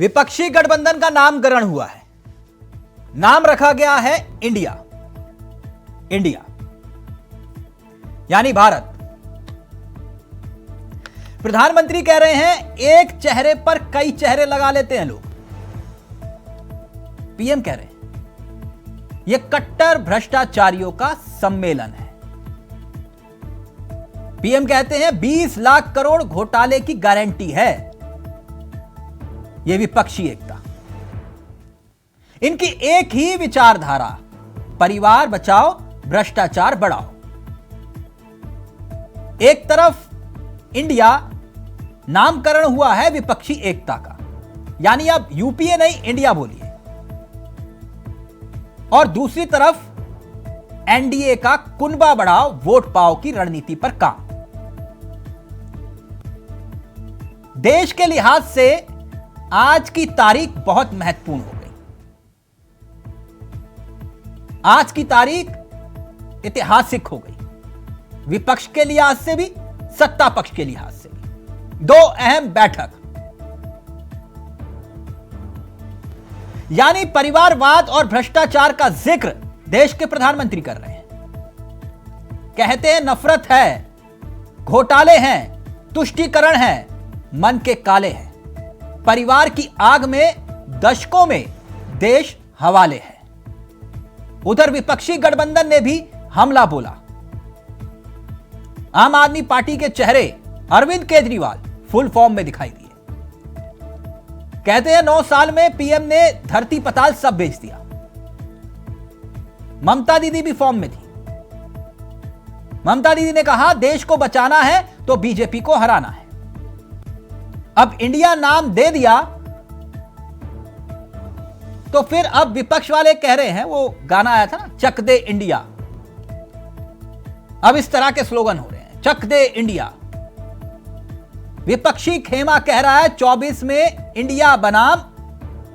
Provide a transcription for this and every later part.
विपक्षी गठबंधन का नामकरण हुआ है। नाम रखा गया है इंडिया। इंडिया यानी भारत। प्रधानमंत्री कह रहे हैं एक चेहरे पर कई चेहरे लगा लेते हैं लोग। पीएम कह रहे हैं यह कट्टर भ्रष्टाचारियों का सम्मेलन है। पीएम कहते हैं 20 लाख करोड़ घोटाले की गारंटी है। यह विपक्षी एकता। इनकी एक ही विचारधारा, परिवार बचाओ भ्रष्टाचार बढ़ाओ। एक तरफ इंडिया नामकरण हुआ है विपक्षी एकता का, यानी अब यूपीए नहीं इंडिया बोलिए, और दूसरी तरफ एनडीए का कुनबा बढ़ाओ वोट पाओ की रणनीति पर काम। देश के लिहाज से आज की तारीख बहुत महत्वपूर्ण हो गई। आज की तारीख ऐतिहासिक हो गई, विपक्ष के लिहाज से भी सत्ता पक्ष के लिहाज से भी। दो अहम बैठक, यानी परिवारवाद और भ्रष्टाचार का जिक्र देश के प्रधानमंत्री कर रहे हैं। कहते हैं नफरत है, घोटाले हैं, तुष्टीकरण है, मन के काले हैं। परिवार की आग में दशकों में देश हवाले है। उधर विपक्षी गठबंधन ने भी हमला बोला। आम आदमी पार्टी के चेहरे अरविंद केजरीवाल फुल फॉर्म में दिखाई दिए। कहते हैं 9 साल में पीएम ने धरती पताल सब बेच दिया। ममता दीदी भी फॉर्म में थी। ममता दीदी ने कहा देश को बचाना है तो बीजेपी को हराना है। अब इंडिया नाम दे दिया तो फिर अब विपक्ष वाले कह रहे हैं, वो गाना आया था ना, चक दे इंडिया। अब इस तरह के स्लोगन हो रहे हैं, चक दे इंडिया। विपक्षी खेमा कह रहा है 24 में इंडिया बनाम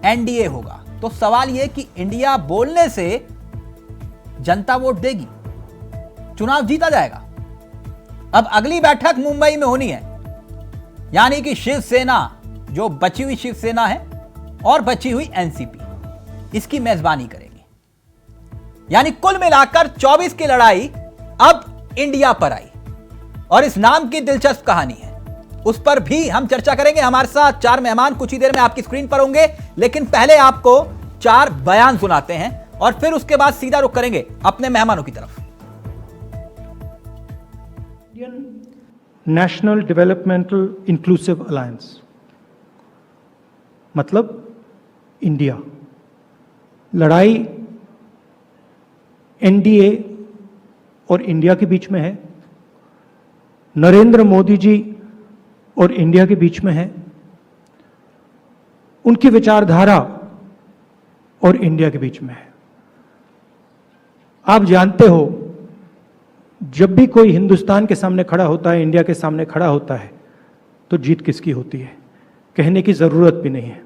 एनडीए होगा। तो सवाल यह कि इंडिया बोलने से जनता वोट देगी, चुनाव जीता जाएगा। अब अगली बैठक मुंबई में होनी है, यानी कि शिवसेना, जो बची हुई शिवसेना है और बची हुई एनसीपी, इसकी मेजबानी करेगी। यानी कुल मिलाकर 24 की लड़ाई अब इंडिया पर आई। और इस नाम की दिलचस्प कहानी है, उस पर भी हम चर्चा करेंगे। हमारे साथ 4 मेहमान कुछ ही देर में आपकी स्क्रीन पर होंगे, लेकिन पहले आपको 4 बयान सुनाते हैं और फिर उसके बाद सीधा रुख करेंगे अपने मेहमानों की तरफ। नेशनल डेवलपमेंटल इंक्लूसिव अलायंस मतलब इंडिया। लड़ाई एनडीए और इंडिया के बीच में है, नरेंद्र मोदी जी और इंडिया के बीच में है, उनकी विचारधारा और इंडिया के बीच में है। आप जानते हो, जब भी कोई हिंदुस्तान के सामने खड़ा होता है, इंडिया के सामने खड़ा होता है, तो जीत किसकी होती है कहने की ज़रूरत भी नहीं है।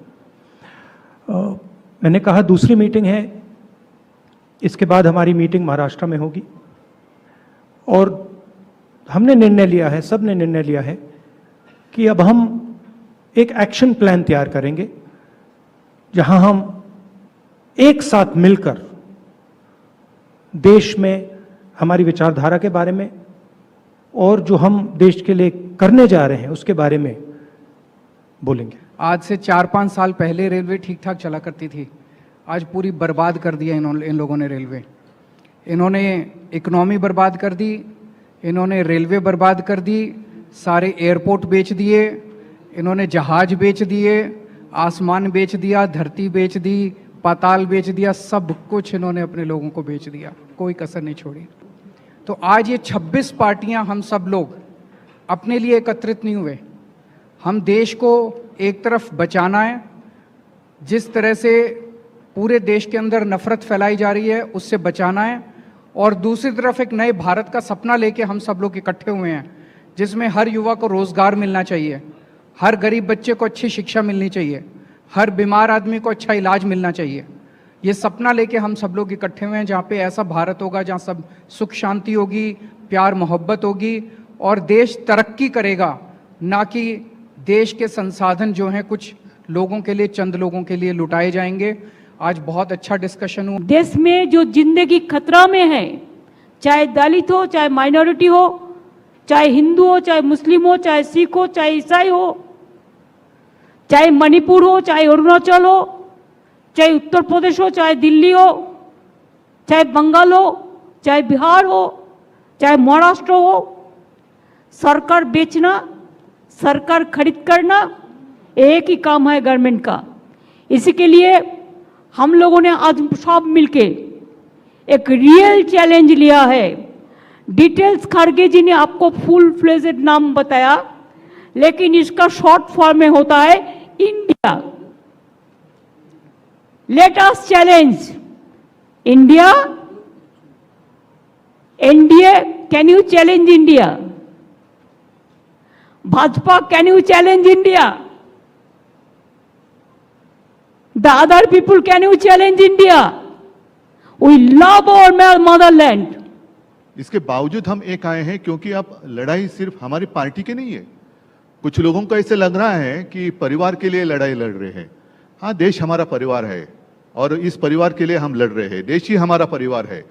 मैंने कहा दूसरी मीटिंग है, इसके बाद हमारी मीटिंग महाराष्ट्र में होगी और हमने निर्णय लिया है, सब ने निर्णय लिया है कि अब हम एक एक्शन प्लान तैयार करेंगे जहां हम एक साथ मिलकर देश में हमारी विचारधारा के बारे में और जो हम देश के लिए करने जा रहे हैं उसके बारे में बोलेंगे। आज से 4-5 साल पहले रेलवे ठीक ठाक चला करती थी, आज पूरी बर्बाद कर दिया इन लोगों ने रेलवे। इन्होंने इकोनॉमी बर्बाद कर दी, इन्होंने रेलवे बर्बाद कर दी, सारे एयरपोर्ट बेच दिए, इन्होंने जहाज बेच दिए, आसमान बेच दिया, धरती बेच दी, पाताल बेच दिया, सब कुछ इन्होंने अपने लोगों को बेच दिया, कोई कसर नहीं छोड़ी। तो आज ये 26 पार्टियां, हम सब लोग अपने लिए एकत्रित नहीं हुए। हम देश को एक तरफ बचाना है, जिस तरह से पूरे देश के अंदर नफरत फैलाई जा रही है उससे बचाना है, और दूसरी तरफ एक नए भारत का सपना लेके हम सब लोग इकट्ठे हुए हैं, जिसमें हर युवा को रोजगार मिलना चाहिए, हर गरीब बच्चे को अच्छी शिक्षा मिलनी चाहिए, हर बीमार आदमी को अच्छा इलाज मिलना चाहिए। ये सपना लेके हम सब लोग इकट्ठे हुए हैं, जहाँ पे ऐसा भारत होगा जहाँ सब सुख शांति होगी, प्यार मोहब्बत होगी और देश तरक्की करेगा, ना कि देश के संसाधन जो हैं कुछ लोगों के लिए, चंद लोगों के लिए लुटाए जाएंगे। आज बहुत अच्छा डिस्कशन हुआ। देश में जो जिंदगी खतरा में है, चाहे दलित हो, चाहे माइनॉरिटी हो, चाहे हिंदू हो, चाहे मुस्लिम हो, चाहे सिख हो, चाहे ईसाई हो, चाहे मणिपुर हो, चाहे अरुणाचल हो, चाहे उत्तर प्रदेश हो, चाहे दिल्ली हो, चाहे बंगाल हो, चाहे बिहार हो, चाहे महाराष्ट्र हो, सरकार बेचना, सरकार खरीद करना एक ही काम है गवर्नमेंट का। इसी के लिए हम लोगों ने आज सब मिलके एक रियल चैलेंज लिया है। डिटेल्स खड़गे जी ने आपको फुल फ्लेजेड नाम बताया, लेकिन इसका शॉर्ट फॉर्म में होता है India. Let us challenge India. NDA, can you challenge India? Bhajpa, can you challenge India? The other people, can you challenge India? We love our motherland. इसके बावजूद हम एक आए हैं क्योंकि अब लड़ाई सिर्फ हमारी पार्टी की नहीं है। कुछ लोगों को ऐसे लग रहा है कि परिवार के लिए लड़ाई लड़ रहे हैं। हाँ, देश हमारा परिवार है और इस परिवार के लिए हम लड़ रहे हैं। देश ही हमारा परिवार है।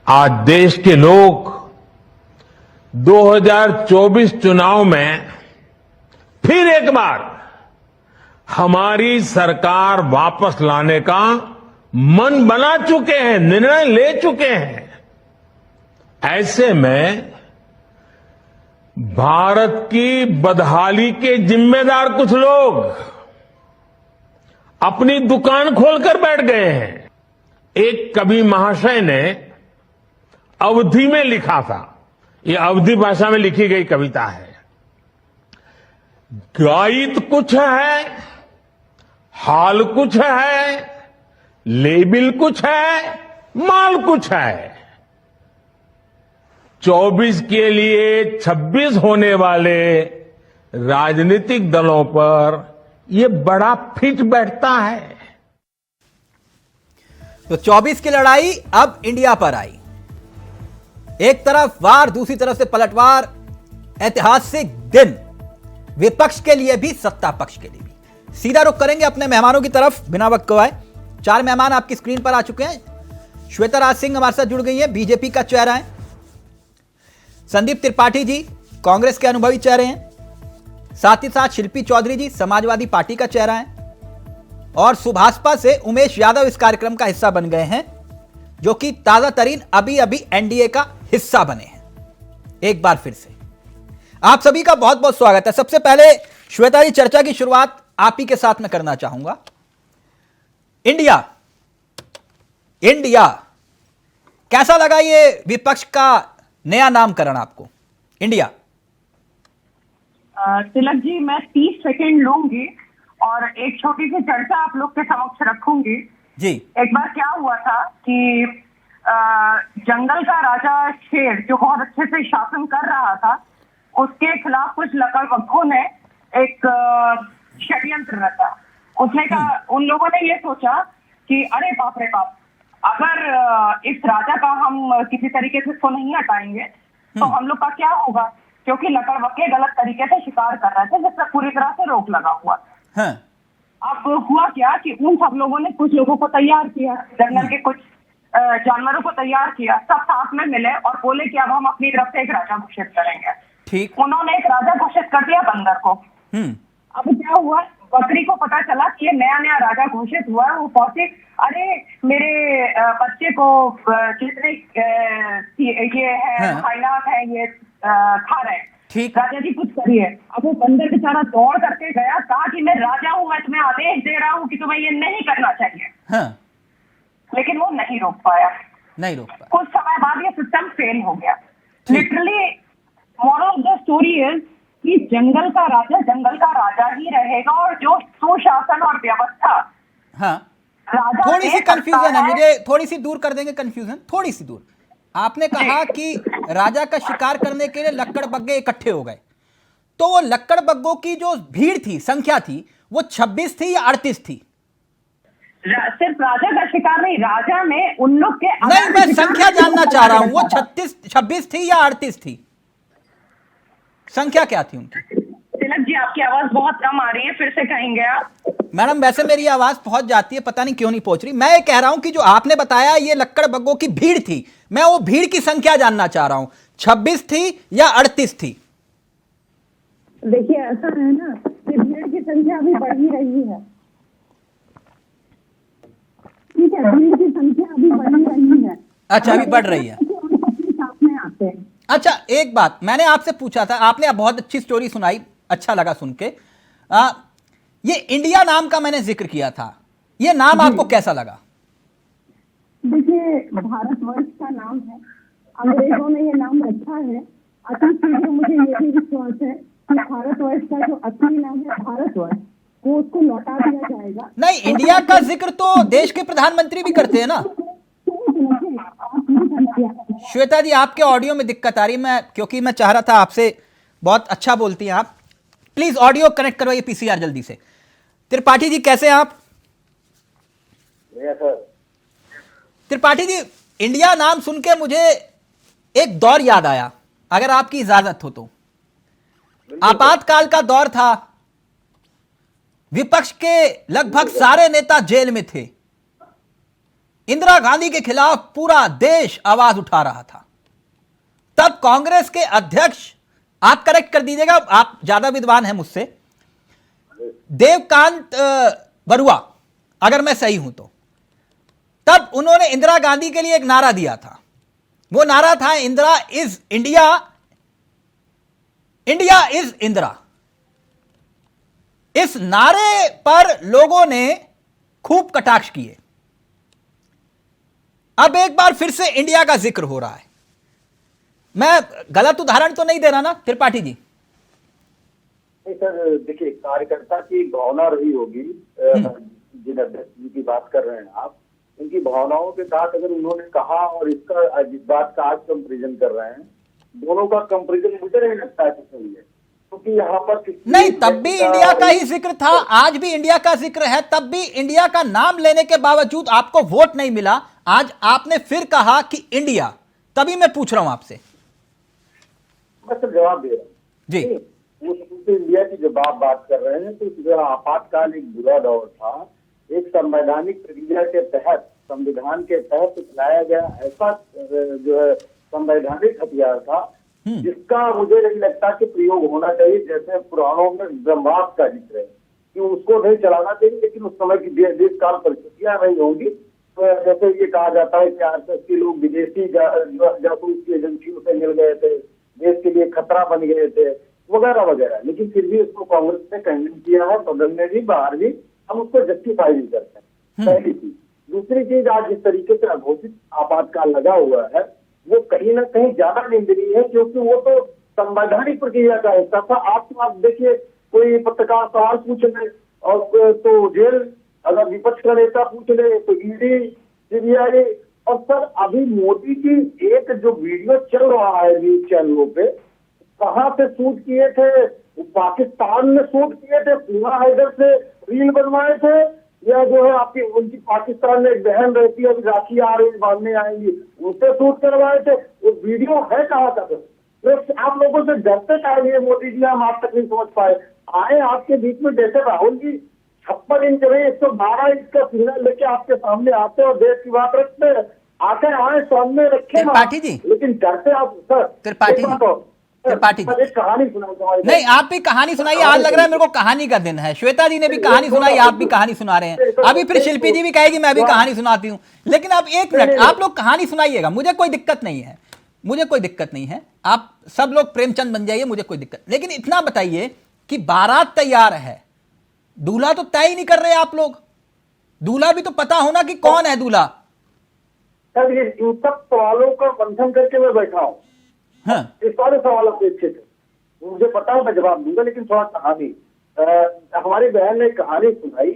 आज देश के लोग 2024 चुनाव में फिर एक बार हमारी सरकार वापस लाने का मन बना चुके हैं, निर्णय ले चुके हैं। ऐसे में भारत की बदहाली के जिम्मेदार कुछ लोग अपनी दुकान खोलकर बैठ गए हैं। एक कवि महाशय ने अवधी में लिखा था, ये अवधी भाषा में लिखी गई कविता है। गायित कुछ है, हाल कुछ है, लेबिल कुछ है, माल कुछ है। 24 के लिए 26 होने वाले राजनीतिक दलों पर यह बड़ा फिट बैठता है। तो 24 की लड़ाई अब इंडिया पर आई। एक तरफ वार, दूसरी तरफ से पलटवार। ऐतिहासिक दिन विपक्ष के लिए भी, सत्ता पक्ष के लिए भी। सीधा रुख करेंगे अपने मेहमानों की तरफ बिना वक्त गवाए। 4 मेहमान आपकी स्क्रीन पर आ चुके हैं। श्वेता राज सिंह हमारे साथ जुड़ गई है, बीजेपी का चेहरा है। संदीप त्रिपाठी जी कांग्रेस के अनुभवी चेहरे हैं। साथ ही साथ शिल्पी चौधरी जी समाजवादी पार्टी का चेहरा है। और सुभाषपा से उमेश यादव इस कार्यक्रम का हिस्सा बन गए हैं, जो कि ताजा तरीन अभी अभी एनडीए का हिस्सा बने हैं। एक बार फिर से आप सभी का बहुत बहुत स्वागत है। सबसे पहले श्वेता जी, चर्चा की शुरुआत आप ही के साथ में करना चाहूंगा। इंडिया कैसा लगा ये विपक्ष का नया नामकरण आपको? इंडिया। तिलक जी, मैं 30 सेकंड लूंगी और एक छोटी सी चर्चा आप लोग के समक्ष रखूंगी जी। एक बार क्या हुआ था कि जंगल का राजा शेर जो बहुत अच्छे से शासन कर रहा था, उसके खिलाफ कुछ लकड़बग्घों ने एक षड्यंत्र रचा। उसने कहा, उन लोगों ने ये सोचा कि अरे बाप रे बाप, अगर इस राजा का हम किसी तरीके से इसको नहीं हटाएंगे तो हम लोग का क्या होगा, क्योंकि लकड़बग्घे गलत तरीके से शिकार कर रहे थे, जिससे पूरी तरह से रोक लगा हुआ। हाँ। अब हुआ क्या कि उन सब लोगों ने कुछ लोगों को तैयार किया, जंगल के कुछ जानवरों को तैयार किया, सब साथ में मिले और बोले कि अब हम अपनी तरफ से एक राजा घोषित करेंगे। ठीक। उन्होंने एक राजा घोषित कर दिया बंदर को। अब क्या हुआ, बकरी को पता चला कि ये नया नया राजा घोषित हुआ है। वो पहुंचे, अरे मेरे बच्चे को कितने ये है खाइनात है, ये खा रहे हैं, ठीक। राजा जी कुछ करिए। अब वो बंदर बेचारा दौड़ करके गया, कहा कि मैं राजा हूं, मैं तुम्हें आदेश दे रहा हूं कि तुम्हें ये नहीं करना चाहिए। हाँ। लेकिन वो नहीं रोक पाया। कुछ समय बाद ये सिस्टम फेल हो गया। Literally moral of the story is कि जंगल का राजा ही रहेगा, और जो सुशासन और व्यवस्था। हाँ। थोड़ी सी कंफ्यूजन है, मुझे थोड़ी सी दूर कर देंगे कंफ्यूजन, थोड़ी सी दूर। आपने कहा कि राजा का शिकार करने के लिए लक्कड़बग्घे इकट्ठे हो गए, तो वो लक्कड़बग्घों की जो भीड़ थी, संख्या थी, वो 26 थी या 38 थी? सिर्फ राजा का शिकार नहीं, राजा ने उन लोग के नहीं, मैं संख्या जानना चाह रहा हूं, वो 26 थी या 38 थी? संख्या क्या थी उनकी? तिलक जी आपकी आवाज बहुत कम आ रही है, फिर से कहेंगे आप? मैडम वैसे मेरी आवाज पहुंच जाती है, पता नहीं क्यों नहीं पहुंच रही। मैं ये कह रहा हूं कि जो आपने बताया ये लक्कड़ बग्गों की भीड़ थी, मैं वो भीड़ की संख्या जानना चाह रहा हूं, 26 थी या 38 थी? देखिए ऐसा है ना कि भीड़ की संख्या अभी बढ़ ही रही है। ठीक है, भीड़ की संख्या अभी बढ़ ही रही है। अच्छा, अभी बढ़ रही है। अपने साथ में आते हैं। अच्छा, एक बात मैंने आपसे पूछा था, आपने अब बहुत अच्छी स्टोरी सुनाई, अच्छा लगा सुन के। ये इंडिया नाम का मैंने जिक्र किया था, ये नाम आपको कैसा लगा? देखिए भारतवर्ष का नाम है, अंग्रेजों ने ये नाम रखा है। अति शीघ्र मुझे ये भी विश्वास है कि भारतवर्ष का जो असली नाम है भारतवर्ष, वो उसको लौटा दिया जाएगा। नहीं, इंडिया का जिक्र तो देश के प्रधानमंत्री भी करते हैं ना। श्वेता जी, आपके ऑडियो में दिक्कत आ रही है, क्योंकि मैं चाह रहा था आपसे, बहुत अच्छा बोलती हैं आप, प्लीज ऑडियो कनेक्ट करवाइए पीसीआर जल्दी से। त्रिपाठी जी कैसे हैं आप? त्रिपाठी जी, इंडिया नाम सुन के मुझे एक दौर याद आया, अगर आपकी इजाजत हो तो। आपातकाल का दौर था, विपक्ष के लगभग सारे नेता जेल में थे, इंदिरा गांधी के खिलाफ पूरा देश आवाज उठा रहा था। तब कांग्रेस के अध्यक्ष, आप करेक्ट कर दीजिएगा, आप ज्यादा विद्वान हैं मुझसे, देवकांत बरुआ, अगर मैं सही हूं तो, तब उन्होंने इंदिरा गांधी के लिए एक नारा दिया था। वो नारा था Indira is India, India is Indira. इस नारे पर लोगों ने खूब कटाक्ष किए। अब एक बार फिर से इंडिया का जिक्र हो रहा है। मैं गलत उदाहरण तो नहीं दे रहा ना त्रिपाठी जी? नहीं सर, देखिए कार्यकर्ता की भावना रही होगी, जिन अध्यक्ष जी की बात कर रहे हैं आप, उनकी भावनाओं के साथ अगर उन्होंने कहा और इसका जिस बात का आज कंपेरिजन कर रहे हैं, दोनों का कंपेरिजन मुझे नहीं लगता है कि सही है, क्योंकि यहाँ पर नहीं, तब भी इंडिया का ही जिक्र था, आज भी इंडिया का जिक्र है, तब भी इंडिया का नाम लेने के बावजूद आपको वोट नहीं मिला। आज आपने फिर कहा कि इंडिया, तभी मैं पूछ रहा हूं आपसे। मैं सर जवाब दे रहा हूँ जी। वो इंडिया की जब आप बात कर रहे हैं, तो आपातकाल एक बुरा दौर था, एक संवैधानिक प्रक्रिया के तहत, संविधान के तहत लाया गया ऐसा जो है संवैधानिक हथियार था, जिसका मुझे नहीं लगता कि प्रयोग होना चाहिए। जैसे पुराणों में ब्रह्मास्त्र का जिक्र है कि उसको नहीं चलाना चाहिए, लेकिन उस समय की देश काल परिस्थितियां नहीं होंगी। तो जैसे ये कहा जाता है कि आरएसएस के लोग विदेशी जासूस की एजेंसियों से मिल गए थे, देश के लिए खतरा बन गए थे, वगैरह वगैरह, लेकिन फिर भी उसको कांग्रेस ने कंडेम किया है, सदन में भी बाहर भी, हम उसको जस्टिफाई नहीं करते हैं। पहली चीज। दूसरी चीज, आज जिस तरीके से अघोषित आपातकाल लगा हुआ है, वो कहीं ना कहीं ज्यादा निंदनीय है, क्योंकि वो तो संवैधानिक प्रक्रिया का हिस्सा था। आप देखिए, कोई पत्रकार सवाल पूछ ले और तो जेल, अगर विपक्ष का नेता पूछ ले तो ईडी, सीबीआई। और सर अभी मोदी की एक जो वीडियो चल रहा है न्यूज चैनलों पे, कहाँ से शूट किए थे? पाकिस्तान में शूट किए थे, पूना हैदर से रील बनवाए थे, या जो है आपकी उनकी पाकिस्तान में एक बहन रहती है, अभी राखी आ रही, बांधने आएंगी, उनसे शूट करवाए थे। वो वीडियो है कहाँ का? तो आप लोगों से डरते काहे लिए मोदी जी? हम आप तक नहीं समझ पाए। आए आपके बीच में, जैसे राहुल जी 56 इंच रहे 112 इंच का सीना लेके आपके सामने आते और देश की बात रखते हैं, आके आए सामने रखे, त्रिपाठी जी, लेकिन डरते आप सर। त्रिपाठी जी, त्रिपाठी जी, एक कहानी सुनाई। नहीं, आप भी कहानी सुनाइए। आज लग रहा है मेरे को कहानी का दिन है। श्वेता जी ने भी कहानी सुनाई, आप भी कहानी सुना रहे हैं। अभी फिर शिल्पी जी भी कहेगी मैं भी कहानी सुनाती हूँ। लेकिन अब एक मिनट, आप लोग कहानी सुनाइएगा, मुझे कोई दिक्कत नहीं है, मुझे कोई दिक्कत नहीं है। आप सब लोग प्रेमचंद बन जाइए, मुझे कोई दिक्कत। लेकिन इतना बताइए कि बारात तैयार है, दूल्हा तो तय ही नहीं कर रहे आप लोग। दूल्हा भी तो पता होना कि कौन है दूल्हा। सर ये इन सब सवालों का मंथन करके मैं बैठा हूँ। हाँ। इस सारे सवाल अपेक्षित है, मुझे पता है मैं जवाब दूंगा, लेकिन थोड़ा कहानी। हमारी बहन ने कहानी सुनाई,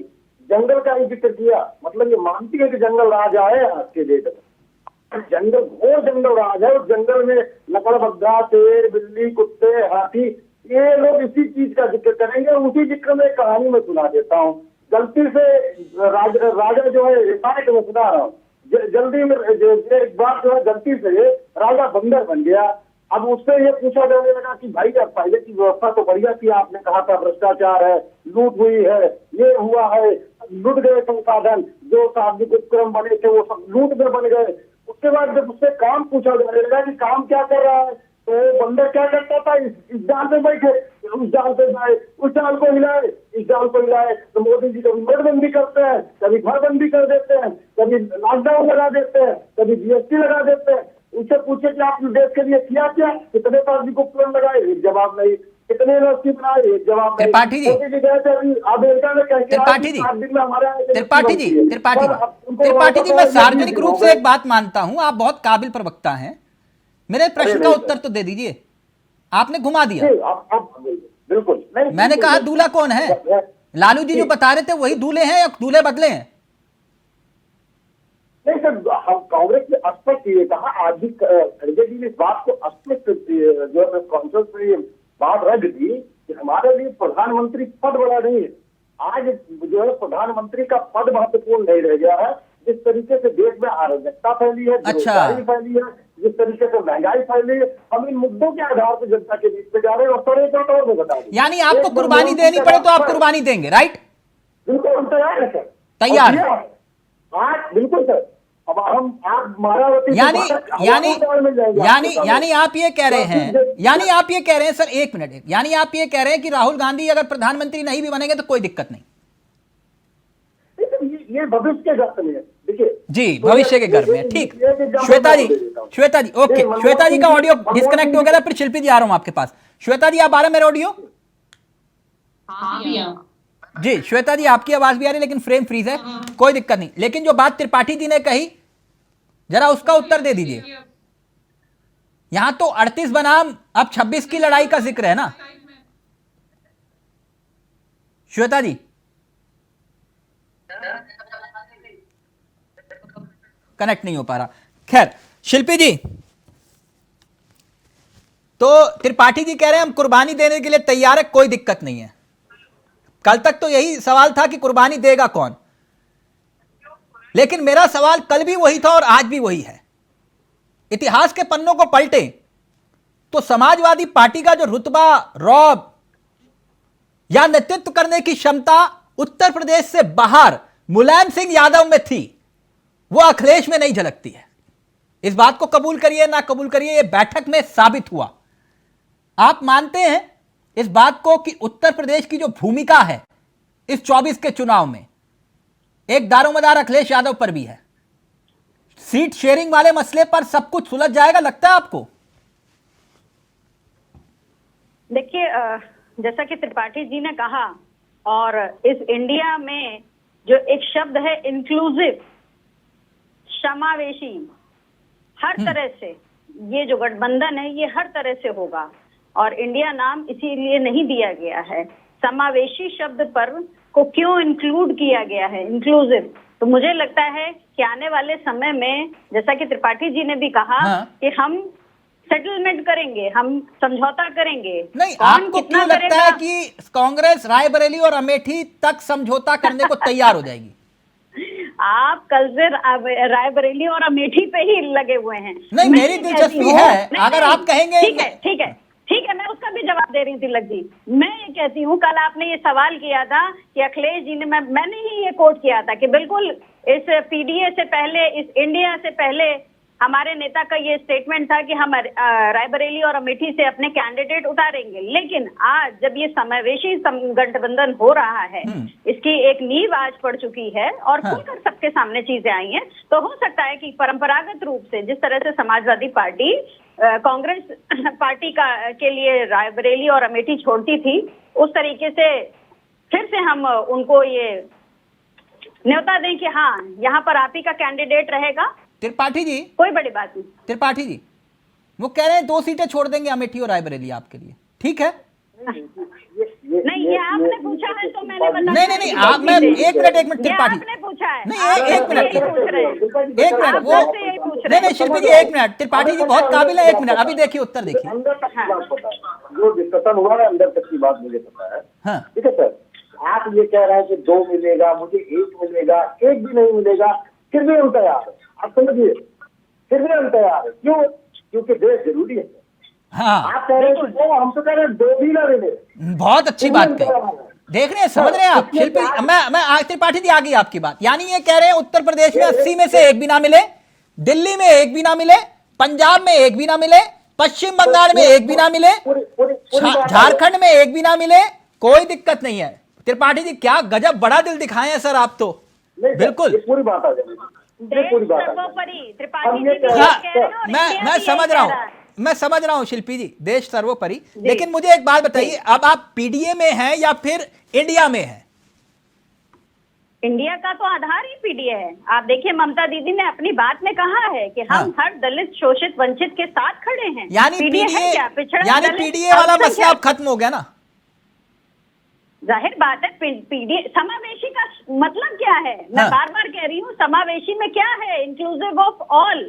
जंगल का ही जिक्र किया, मतलब ये मानती है कि जंगल राज आए आज के डेट में। जंगल घोर जंगल राज है, उस जंगल में लकड़बग्घा, शेर, बिल्ली, कुत्ते, हाथी, ये लोग इसी चीज का जिक्र करेंगे। उसी जिक्र में कहानी में सुना देता हूँ। गलती से राजा जो है, मैं सुना रहा हूँ, जल्दी में एक बार जो है गलती से राजा बंदर बन गया। अब उससे ये पूछा जाने लगा कि भाई अब पहले की व्यवस्था तो बढ़िया थी, आपने कहा था भ्रष्टाचार है, लूट हुई है, ये हुआ है, लूट गए संसाधन, जो सार्वजनिक उपक्रम बने थे वो सब लूट में बन गए। उसके बाद जब उससे काम पूछा जाने लगा कि काम क्या कर रहा है, तो वो बंदा क्या करता था, इस जाल पे बैठे, उस जाल पे जाए, उस जाल को हिलाए, इस जाल को हिलाए। तो मोदी जी कभी नोटबंदी करते हैं, कभी घरबंदी कर देते हैं, कभी लॉकडाउन लगा देते हैं, कभी जीएसटी लगा देते हैं। उससे पूछे कि आपने देश के लिए किया क्या, कितने सार्वजनिक उपक्रम लगाए, एक जवाब नहीं, कितने यूनिवर्सिटी बनाए, एक जवाब नहीं। त्रिपाठी जी, मोदी जी गए थे अभी अमेरिका में, कह के त्रिपाठी जी, 7 दिन में हमारे यहाँ त्रिपाठी जी, त्रिपाठी जी, त्रिपाठी जी, मैं सार्वजनिक रूप से एक बात मानता हूं, आप बहुत काबिल प्रवक्ता हैं, मेरे प्रश्न का उत्तर तो दे दीजिए। आपने घुमा दिया। बिल्कुल नहीं, मैंने कहा दूल्हा कौन है? लालू जी जो बता रहे थे वही दूल्हे हैं या दूल्हे बदले हैं? नहीं सर, हम कांग्रेस ने स्पष्ट ये कहा, आज भी खड़गे जी ने इस बात को स्पष्ट जो है कॉन्फ्रेंस में बात रख दी कि हमारे लिए प्रधानमंत्री पद बड़ा नहीं है। आज जो है प्रधानमंत्री का पद महत्वपूर्ण नहीं रह गया है। जिस तरीके से देश में अराजकता फैली है, बेरोजगारी फैली है, जिस तरीके से महंगाई फैली है, हम इन मुद्दों के आधार पर जनता के बीच में जा रहे हैं। और सर एक बात और मैं बता दूं, यानी आपको कुर्बानी देनी पड़े तो आप कुर्बानी देंगे, राइट? बिल्कुल हम तैयार है सर, तैयार आज बिल्कुल सर। अब हम आप मायावती यानी आप ये कह रहे हैं, यानी आप ये कह रहे हैं सर, एक मिनट, यानी आप ये कह रहे हैं कि राहुल गांधी अगर प्रधानमंत्री नहीं भी बनेंगे तो कोई दिक्कत नहीं? ये भविष्य के गर्भ में है, देखिए जी, भविष्य के गर्भ में, ठीक। श्वेता जी, श्वेता जी, ओके, श्वेता जी का ऑडियो डिस्कनेक्ट हो गया था, फिर शिल्पी जी आ रहा हूं आपके पास। श्वेता जी आप आ रहे हैं मेरा ऑडियो? जी श्वेता जी, आपकी आवाज भी आ रही है लेकिन फ्रेम फ्रीज है, कोई दिक्कत नहीं। लेकिन जो बात त्रिपाठी जी ने कही, जरा उसका उत्तर दे दीजिए। यहां तो 38 बनाम अब 26 की लड़ाई का जिक्र है ना श्वेता जी? कनेक्ट नहीं हो पा रहा। खैर, शिल्पी जी, तो त्रिपाठी जी कह रहे हैं हम कुर्बानी देने के लिए तैयार है, कोई दिक्कत नहीं है। कल तक तो यही सवाल था कि कुर्बानी देगा कौन, लेकिन मेरा सवाल कल भी वही था और आज भी वही है। इतिहास के पन्नों को पलटे तो समाजवादी पार्टी का जो रुतबा, रौब या नेतृत्व करने की क्षमता उत्तर प्रदेश से बाहर मुलायम सिंह यादव में थी, वो अखिलेश में नहीं झलकती है। इस बात को कबूल करिए ना कबूल करिए, यह बैठक में साबित हुआ। आप मानते हैं इस बात को कि उत्तर प्रदेश की जो भूमिका है इस 24 के चुनाव में, एक दारोमदार अखिलेश यादव पर भी है। सीट शेयरिंग वाले मसले पर सब कुछ सुलझ जाएगा, लगता है आपको? देखिए, जैसा कि त्रिपाठी जी ने कहा, और इस इंडिया में जो एक शब्द है इंक्लूसिव, समावेशी, हर तरह से ये जो गठबंधन है ये हर तरह से होगा। और इंडिया नाम इसीलिए नहीं दिया गया है, समावेशी शब्द पर को क्यों इंक्लूड किया गया है, इंक्लूसिव। तो मुझे लगता है कि आने वाले समय में, जैसा कि त्रिपाठी जी ने भी कहा, कि हम सेटलमेंट करेंगे, हम समझौता करेंगे। नहीं, आपको क्यों लगता है कि कांग्रेस रायबरेली और अमेठी तक समझौता करने को तैयार हो जाएगी? आप कल से रायबरेली और अमेठी पे ही लगे हुए हैं। नहीं, मेरी दिलचस्पी है, अगर आप कहेंगे। ठीक है, मैं उसका भी जवाब दे रही हूँ तिलक जी। मैं ये कहती हूँ, कल आपने ये सवाल किया था कि अखिलेश जी ने, मैंने ही ये कोट किया था कि बिल्कुल इस पीडीए से पहले, इस इंडिया से पहले हमारे नेता का ये स्टेटमेंट था कि हम रायबरेली और अमेठी से अपने कैंडिडेट उतारेंगे। लेकिन आज जब ये समावेशी गठबंधन हो रहा है, इसकी एक नींव आज पड़ चुकी है और खुलकर सबके सामने चीजें आई हैं, तो हो सकता है कि परंपरागत रूप से जिस तरह से समाजवादी पार्टी कांग्रेस पार्टी के लिए रायबरेली और अमेठी छोड़ती थी, उस तरीके से फिर से हम उनको ये न्योता दें कि हाँ, यहाँ पर आप ही का कैंडिडेट रहेगा। त्रिपाठी जी, कोई बड़ी बात नहीं। त्रिपाठी जी, वो कह रहे हैं 2 सीटें छोड़ देंगे अमेठी और रायबरेली आपके लिए, ठीक है? नहीं, ये आपने पूछा है तो मैंने बताया। नहीं, आप, मैं एक मिनट त्रिपाठी, आपने पूछा है। नहीं, एक मिनट वो, नहीं शिल्पी जी, एक मिनट, त्रिपाठी जी बहुत काबिल है, एक मिनट, अभी देखिए उत्तर देखिए। जो डिस्कशन हुआ है अंदर तक की बात मुझे पता है। हाँ, ठीक है सर, आप ये कह रहे हैं कि 2 मिलेगा, मुझे 1 मिलेगा, 1 भी नहीं मिलेगा, फिर भी हम तैयार है। आप समझिए, फिर भी हम तैयार है। क्यों? क्योंकि देश जरूरी है। हाँ आप कह रहे हैं कि दो, हम तो कह रहे हैं 2 भी ना मिले। बहुत अच्छी बात कही, देख रहे हैं, समझ रहे हैं आप शिल्पी। मैं त्रिपाठी जी आ गई आपकी बात, यानी ये कह रहे हैं उत्तर प्रदेश में 80 में से 1 भी ना मिले, दिल्ली में 1 भी ना मिले, पंजाब में 1 भी ना मिले, पश्चिम बंगाल में 1 भी ना मिले, झारखंड में 1 भी ना मिले, कोई दिक्कत नहीं है। त्रिपाठी जी क्या गजब बड़ा दिल दिखाए हैं सर आप तो, बिल्कुल पूरी बात आ जाएगी, पूरी बात सर्वोपरि त्रिपाठी जी भी हाँ, कह रहे हैं और मैं इंडिया भी समझ यही रहा कह रहा है। हूं, मैं समझ रहा हूं शिल्पी जी, देश सर्वोपरि। लेकिन मुझे एक बात बताइए, अब आप पीडीए में हैं या फिर इंडिया में हैं? इंडिया का तो आधार ही पीडीए है। आप देखिए ममता दीदी ने अपनी बात में कहा है कि हम हर दलित शोषित वंचित के साथ खड़े हैं। यानी है क्या? पिछड़ा यानी दलित पीडीए वाला अल्पसंख्यक- मसला अब खत्म हो गया ना? जाहिर बात है, पीडीए समावेशी का मतलब क्या है? मैं हाँ। बार बार कह रही हूँ, समावेशी में क्या है? इंक्लूसिव ऑफ ऑल,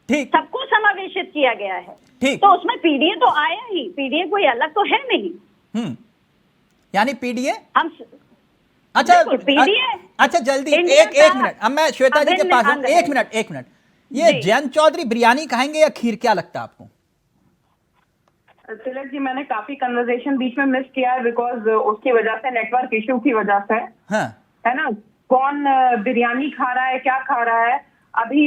ठीक, सबको समावेशित किया गया है। ठीक। तो उसमें पीडीए तो आया ही, पीडीए कोई अलग तो है नहीं। यानी पीडीए, हम अच्छा बिल्कुल, PDA अच्छा जल्दी इंडिया एक का मिनट, अब मैं श्वेता जी के अभिन्न पास हूं, अंग एक है। मिनट, ये जी। जयंत चौधरी बिरयानी खाएंगे या खीर, क्या लगता है आपको? तिलक जी, मैंने काफी कन्वर्सेशन बीच में मिस किया है, बिकॉज उसकी वजह से, नेटवर्क इश्यू की वजह से, हाँ है ना। कौन बिरयानी खा रहा है, क्या खा रहा है? अभी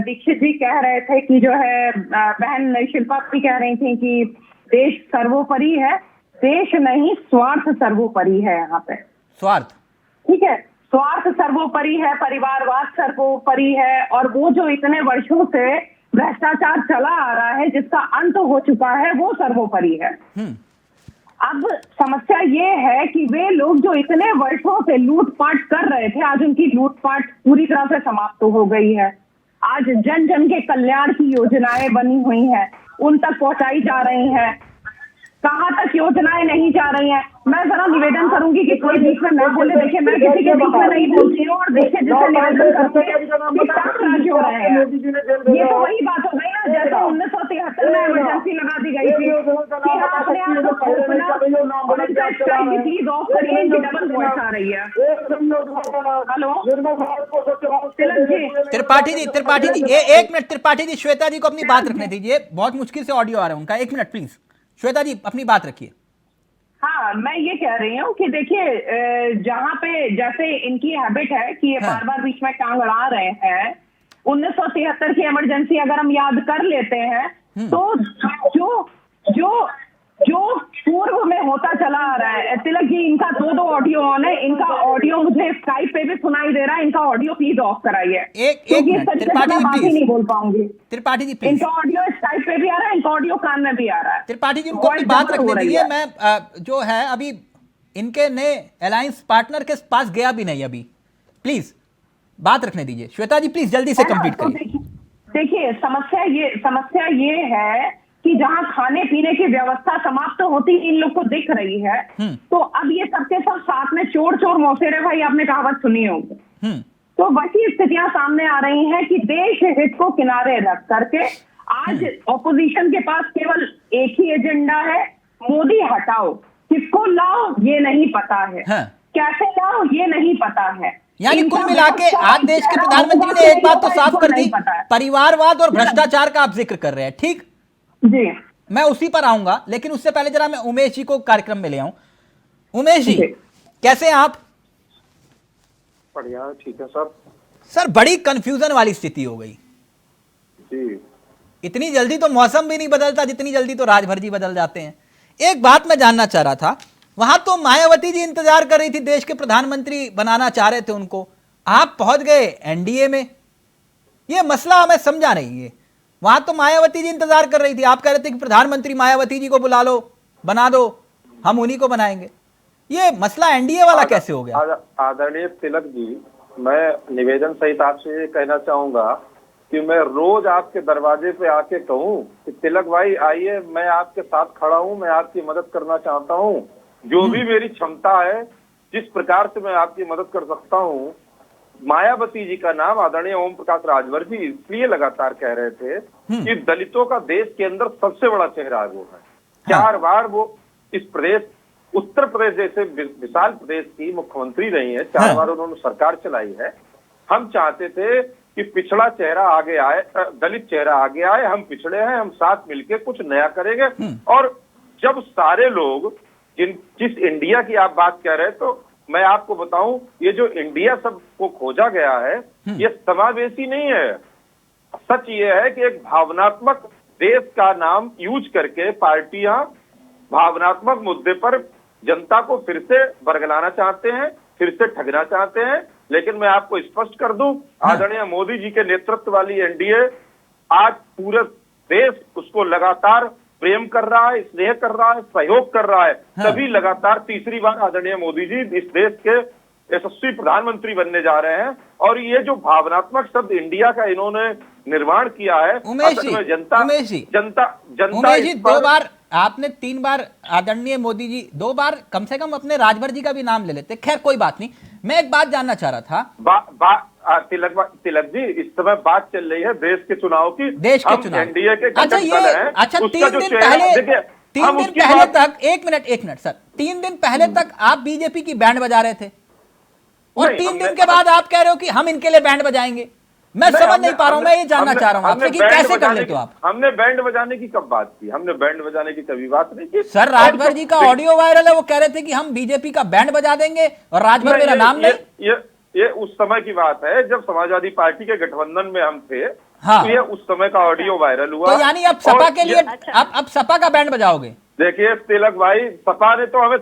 दीक्षित जी कह रहे थे कि जो है, बहन शिल्पा भी कह रही थी कि देश सर्वोपरि है। देश नहीं, स्वार्थ सर्वोपरि है यहाँ पे। स्वार्थ, ठीक है, स्वार्थ सर्वोपरि है, परिवारवाद सर्वोपरि है, और वो जो इतने वर्षों से भ्रष्टाचार चला आ रहा है, जिसका अंत हो चुका है, वो सर्वोपरि है। अब समस्या ये है कि वे लोग जो इतने वर्षों से लूटपाट कर रहे थे, आज उनकी लूटपाट पूरी तरह से समाप्त हो गई है। आज जन जन के कल्याण की योजनाएं बनी हुई हैं, उन तक पहुंचाई जा रही हैं। कहां तक योजनाएं नहीं जा रही हैं? मैं जरा निवेदन करूंगी कि कोई बीच में न बोले। देखिए, मैं किसी के बीच में नहीं बोलती हूँ, और देखिए जिससे निवेदन करते हैं कि सब राज्य हो रहे हैं। ये तो वही बात हो गई ना, जैसे 1973 में इमरजेंसी लगा दी गई थी कि हम अपने आप को खोपना और प्लीज ऑफ करिए, इनकी डबल वॉइस आ रही है। हेलो तिलक जी, त्रिपाठी जी एक मिनट, त्रिपाठी जी श्वेता जी को अपनी बात रखने दीजिए, बहुत मुश्किल से ऑडियो आ रहा है उनका, 1 मिनट प्लीज। श्वेता जी अपनी बात रखिए। हाँ, मैं ये कह रही हूँ कि देखिए, जहाँ पे जैसे इनकी हैबिट है कि ये बार बार बीच में टांग अड़ा रहे हैं। 1973 की इमरजेंसी अगर हम याद कर लेते हैं, तो जो पूर्व में होता चला आ रहा है। तिलक जी, इनका 2 ऑडियो ऑन है, इनका ऑडियो मुझे स्काइप पे भी सुनाई दे रहा है, इनका ऑडियो प्लीज ऑफ कराइए। एक मिनट, त्रिपाठी जी बात ही प्लीज, नहीं बोल पाऊंगी। त्रिपाठी जी प्लीज, इनका ऑडियो स्काइप पे भी आ रहा है, इनका ऑडियो कान में भी आ रहा है। त्रिपाठी जी उनको अपनी बात रखने दीजिए। मैं जो है अभी इनके नए अलायंस पार्टनर के पास गया भी नहीं अभी, प्लीज बात रखने दीजिए। श्वेता जी प्लीज जल्दी से कंप्लीट करिए। देखिए, समस्या ये है कि जहां खाने पीने की व्यवस्था समाप्त होती इन लोग को दिख रही है, तो अब ये सबके सब साथ में चोर चोर मौसेरे भाई, आपने कहावत सुनी होगी। तो वही स्थितियां सामने आ रही हैं कि देश हित को किनारे रख करके आज ऑपोजिशन के पास केवल एक ही एजेंडा है, मोदी हटाओ। किसको लाओ ये नहीं पता है, कैसे लाओ ये नहीं पता है। यानी कुल मिला के आज देश के प्रधानमंत्री ने एक बात तो साफ कर दी, परिवारवाद और भ्रष्टाचार का आप जिक्र कर रहे हैं, ठीक जी। मैं उसी पर आऊंगा, लेकिन उससे पहले जरा मैं उमेश जी को कार्यक्रम में ले आऊं। उमेश जी कैसे हैं आप? बढ़िया, ठीक है सर। सर बड़ी कंफ्यूजन वाली स्थिति हो गई जी। इतनी जल्दी तो मौसम भी नहीं बदलता, जितनी जल्दी तो राजभर जी बदल जाते हैं। एक बात मैं जानना चाह रहा था, वहां तो मायावती जी इंतजार कर रही थी, देश के प्रधानमंत्री बनाना चाह रहे थे उनको, आप पहुंच गए एनडीए में। यह मसला हमें समझा नहीं है। वहां तो मायावती जी इंतजार कर रही थी, आप कह रहे थे कि प्रधानमंत्री मायावती जी को बुला लो, बना दो, हम उन्हीं को बनाएंगे। ये मसला एनडीए वाला कैसे हो गया? आदरणीय तिलक जी, मैं निवेदन सहित आपसे ये कहना चाहूंगा कि मैं रोज आपके दरवाजे पे आके कहूं कि तिलक भाई आइए, मैं आपके साथ खड़ा हूं, मैं आपकी मदद करना चाहता हूं, जो भी मेरी क्षमता है, जिस प्रकार से मैं आपकी मदद कर सकता हूं। मायावती जी का नाम आदरणीय ओम प्रकाश राजभर जी इसलिए लगातार कह रहे थे कि दलितों का देश के अंदर सबसे बड़ा चेहरा है वो है। 4 बार वो इस प्रदेश, उत्तर प्रदेश जैसे विशाल प्रदेश की मुख्यमंत्री रही है, 4 बार उन्होंने सरकार चलाई है। हम चाहते थे कि पिछड़ा चेहरा आगे आए, दलित चेहरा आगे आए, हम पिछड़े हैं, हम साथ मिलके कुछ नया करेंगे। और जब सारे लोग जिस इंडिया की आप बात कह रहे हैं, तो मैं आपको बताऊं, ये जो इंडिया सबको खोजा गया है, ये समावेशी नहीं है। सच ये है कि एक भावनात्मक देश का नाम यूज करके पार्टियां भावनात्मक मुद्दे पर जनता को फिर से बरगलाना चाहते हैं, फिर से ठगना चाहते हैं। लेकिन मैं आपको स्पष्ट कर दूं, आदरणीय मोदी जी के नेतृत्व वाली एनडीए आज पूरे देश उसको लगातार प्रेम कर रहा है, स्नेह कर रहा है, सहयोग कर रहा है। तभी लगातार तीसरी बार आदरणीय मोदी जी इस देश के यशस्वी प्रधानमंत्री बनने जा रहे हैं। और ये जो भावनात्मक शब्द इंडिया का इन्होंने निर्माण किया है, उमेश जी, जनता उमेश जी, इस पर- 2 बार आपने 3 बार आदरणीय मोदी जी, 2 बार कम से कम अपने राजभर जी का भी नाम ले लेते। खैर कोई बात नहीं, मैं एक बात जानना चाह रहा था। तिलक जी, इस समय बात चल रही है देश के चुनाव की, देश के हम चुनाव, एनडीए के अच्छा घटक दल हैं, अच्छा उसका 3 जो दिन चेहरा- पहले देखिए, 3 हम दिन उसकी पहले बात- तक, एक मिनट सर, 3 दिन पहले तक आप बीजेपी की बैंड बजा रहे थे और नहीं, 3 दिन के बाद आप कह रहे हो कि हम इनके लिए बैंड बजाएंगे। मैं समझ नहीं पा रहा हूं, मैं ये जानना चाह रहा हूं आपसे कि कैसे कर लेते हो आप। हमने बैंड बजाने की कब बात की? हमने बैंड बजाने की कभी बात नहीं की सर राजभर जी का ऑडियो वायरल है, वो कह रहे थे कि हम बीजेपी का बैंड बजा देंगे और राजभर मेरा नाम नहीं। ये उस समय की बात है जब समाजवादी पार्टी के गठबंधन में हम थे। हाँ। तो ये उस समय का ऑडियो वायरल हुआ। तो यानी अब सपा और के लिए अब सपा का बैंड बजाओगे? देखिए तिलक भाई, सपा ने तो हमें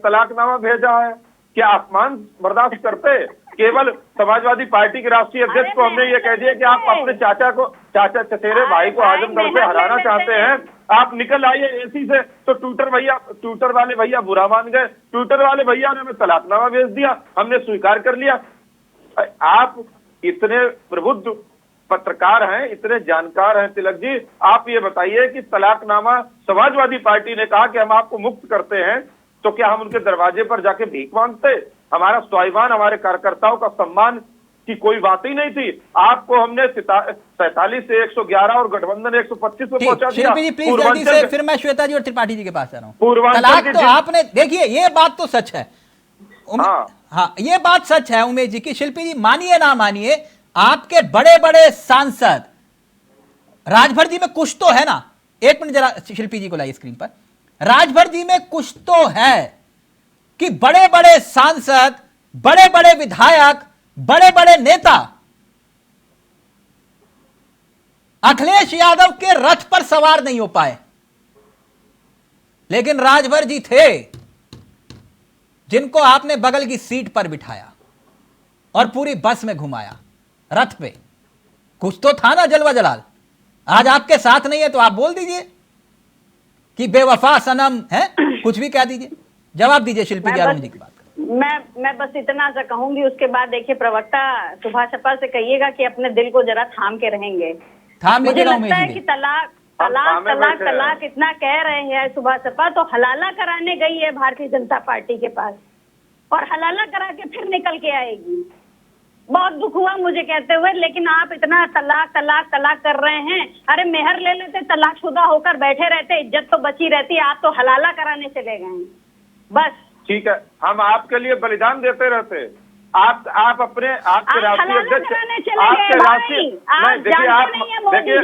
तलाकनामा भेजा है, क्या आसमान बर्दाश्त करते? केवल समाजवादी पार्टी के राष्ट्रीय अध्यक्ष को हमने ये कह दिया कि आप अपने चाचा चचेरे भाई को आजमगढ़ से हराना चाहते हैं, आप निकल आइए एसी से। तो ट्विटर वाले भैया बुरा मान गए, ट्विटर वाले भैया ने हमें तलाकनामा भेज दिया, हमने स्वीकार कर लिया। आप इतने प्रबुद्ध पत्रकार हैं, इतने जानकार हैं तिलक जी, आप ये बताइए कि तलाकनामा समाजवादी पार्टी ने कहा कि हम आपको मुक्त करते हैं, तो क्या हम उनके दरवाजे पर जाके भीख मांगते? हमारा स्वाभिमान, हमारे कार्यकर्ताओं का सम्मान की कोई बात ही नहीं थी। आपको हमने 47 से 111 और गठबंधन 125 में पहुंचा दिया। शिल्पी जी प्लीज जल्दी से, फिर मैं श्वेता जी और त्रिपाठी जी के पास आ रहा हूं। पूर्वांचल तलाक तो आपने, देखिए ये बात तो सच है। हाँ, ये बात सच है उमेश जी की। शिल्पी जी मानिए ना मानिए, आपके बड़े बड़े सांसद राजभर जी में कुछ तो है ना। 1 मिनट जरा शिल्पी जी को लाइए स्क्रीन पर। राजभर जी में कुछ तो है कि बड़े बड़े सांसद, बड़े बड़े विधायक, बड़े बड़े नेता अखिलेश यादव के रथ पर सवार नहीं हो पाए, लेकिन राजभर जी थे जिनको आपने बगल की सीट पर बिठाया और पूरी बस में घुमाया, रथ पे। कुछ तो था ना जलवा जलाल। आज आपके साथ नहीं है तो आप बोल दीजिए कि बेवफा सनम है, कुछ भी कह दीजिए। जवाब दीजिए शिल्पी जी, अरुण जी की बात। मैं बस इतना सा कहूंगी, उसके बाद देखिए प्रवक्ता सुभाष सपा से कहिएगा कि अपने दिल को जरा थाम के रहेंगे। थाम मुझे लीजिएगा लगता है उमेश कि जी। तलाक इतना कह रहे हैं सुभाष सपा, तो हलाला कराने गई है भारतीय जनता पार्टी के पास और हलाला करा के फिर निकल के आएगी। बहुत दुख हुआ मुझे कहते हुए, लेकिन आप इतना तलाक तलाक तलाक कर रहे हैं। अरे मेहर ले लेते, तलाकशुदा होकर बैठे रहते, इज्जत तो बची रहती। आप तो हलाला कराने चले गए। बस ठीक है, हम आपके लिए बलिदान देते रहते। आप अपने आपके राष्ट्रीय अध्यक्ष, आपके राष्ट्रीय, नहीं देखिए, आप देखिए